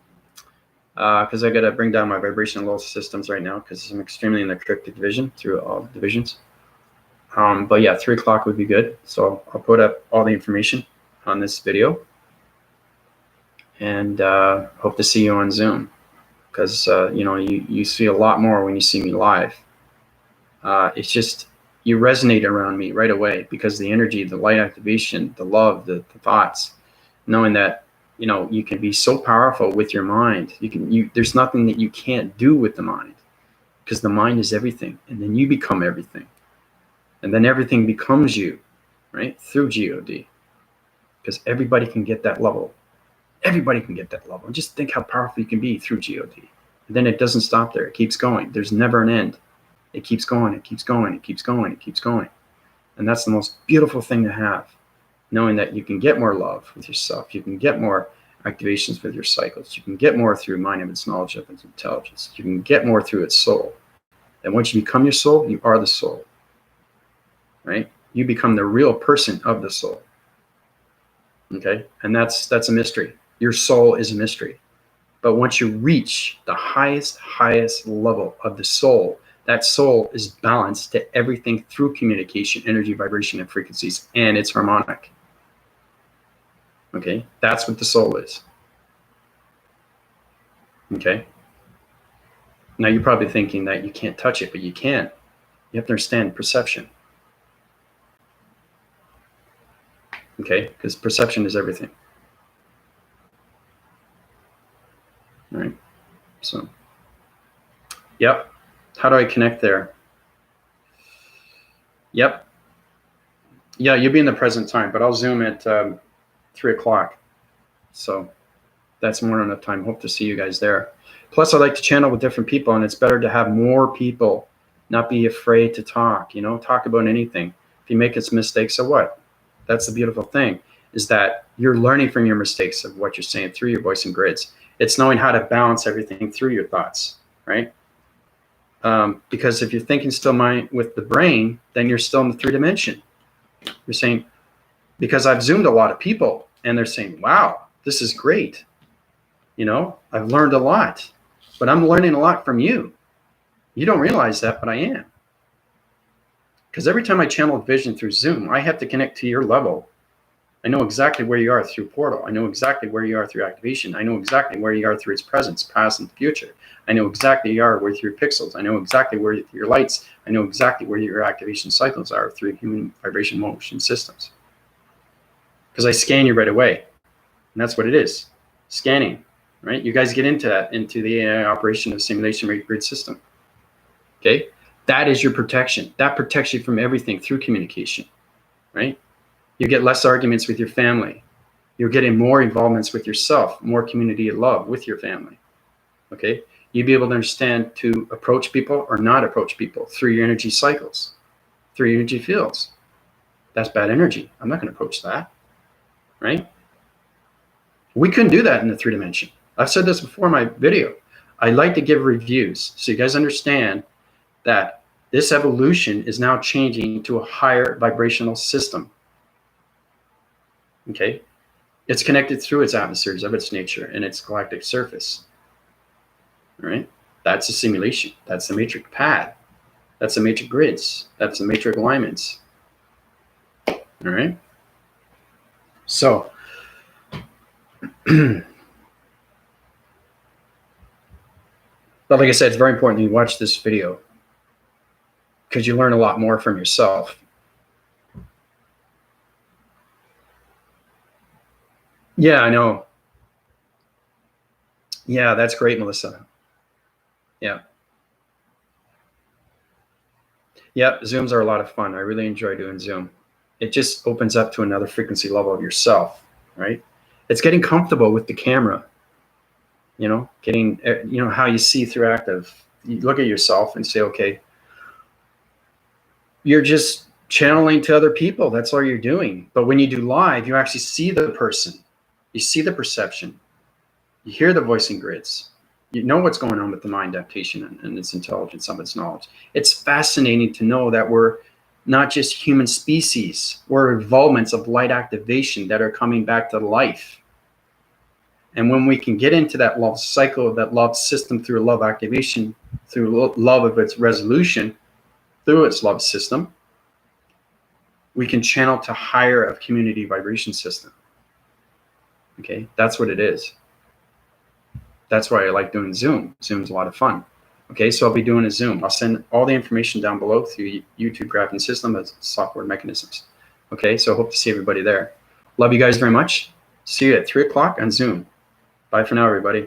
Because I got to bring down my vibrational systems right now, because I'm extremely in the cryptic division through all divisions. But yeah, 3 o'clock would be good. So I'll put up all the information on this video, and hope to see you on Zoom, because you know, you see a lot more when you see me live. It's just, you resonate around me right away, because the energy, the light activation, the love, the thoughts, knowing that, you know, you can be so powerful with your mind. There's nothing that you can't do with the mind, because the mind is everything, and then you become everything, and then everything becomes you, right? Through God, because everybody can get that level. Everybody can get that level. And just think how powerful you can be through GOD. And then it doesn't stop there. It keeps going. There's never an end. It keeps going. It keeps going. It keeps going. It keeps going. And that's the most beautiful thing to have, knowing that you can get more love with yourself. You can get more activations with your cycles. You can get more through mind of its knowledge of its intelligence. You can get more through its soul. And once you become your soul, you are the soul, right? You become the real person of the soul. Okay, and that's a mystery. Your soul is a mystery. But once you reach the highest level of the soul, that soul is balanced to everything through communication, energy, vibration, and frequencies, and it's harmonic. Okay, that's what the soul is. Okay. Now you're probably thinking that you can't touch it, but you can. You have to understand perception. Okay, because perception is everything. All right. So, yep. How do I connect there? Yep. Yeah, you'll be in the present time, but I'll Zoom at 3 o'clock. So that's more than enough time. Hope to see you guys there. Plus, I like to channel with different people, and it's better to have more people, not be afraid to talk, you know, talk about anything. If you make mistakes, so what? That's the beautiful thing, is that you're learning from your mistakes of what you're saying through your voice and grids. It's knowing how to balance everything through your thoughts, right? Because if you're thinking still mind with the brain, then you're still in the 3 dimension. You're saying, because I've Zoomed a lot of people and they're saying, wow, this is great. You know, I've learned a lot, but I'm learning a lot from you. You don't realize that, but I am. Because every time I channel vision through Zoom, I have to connect to your level. I know exactly where you are through portal. I know exactly where you are through activation. I know exactly where you are through its presence, past and future. I know exactly you are with your pixels. I know exactly where your lights. I know exactly where your activation cycles are through human vibration motion systems. Because I scan you right away. And that's what it is. Scanning, right? You guys get into that, into the AI operation of simulation rate grid system. Okay? That is your protection. That protects you from everything through communication, right? You get less arguments with your family. You're getting more involvements with yourself, more community of love with your family, okay? You'll be able to understand to approach people or not approach people through your energy cycles, through your energy fields. That's bad energy. I'm not going to approach that, right? We couldn't do that in the 3 dimension. I've said this before in my video. I like to give reviews so you guys understand that this evolution is now changing to a higher vibrational system. Okay, it's connected through its atmospheres of its nature and its galactic surface. All right, that's a simulation. That's the matrix pad. That's the matrix grids. That's the matrix alignments. All right. So, but like I said, it's very important you watch this video because you learn a lot more from yourself. Yeah, I know. Yeah, that's great, Melissa. Yeah. Yeah, Zooms are a lot of fun. I really enjoy doing Zoom. It just opens up to another frequency level of yourself, right? It's getting comfortable with the camera, you know, getting, you know, how you see through active. You look at yourself and say, okay, you're just channeling to other people. That's all you're doing. But when you do live, you actually see the person. You see the perception. You hear the voicing grids. You know what's going on with the mind adaptation and its intelligence, of its knowledge. It's fascinating to know that we're not just human species. We're evolvements of light activation that are coming back to life. And when we can get into that love cycle, that love system through love activation, through love of its resolution, through its love system, we can channel to higher of community vibration system. Okay, that's what it is. That's why I like doing Zoom. Zoom's a lot of fun. Okay, so I'll be doing a Zoom. I'll send all the information down below through YouTube graphing system as software mechanisms. Okay, so I hope to see everybody there. Love you guys very much. See you at 3 o'clock on Zoom. Bye for now, everybody.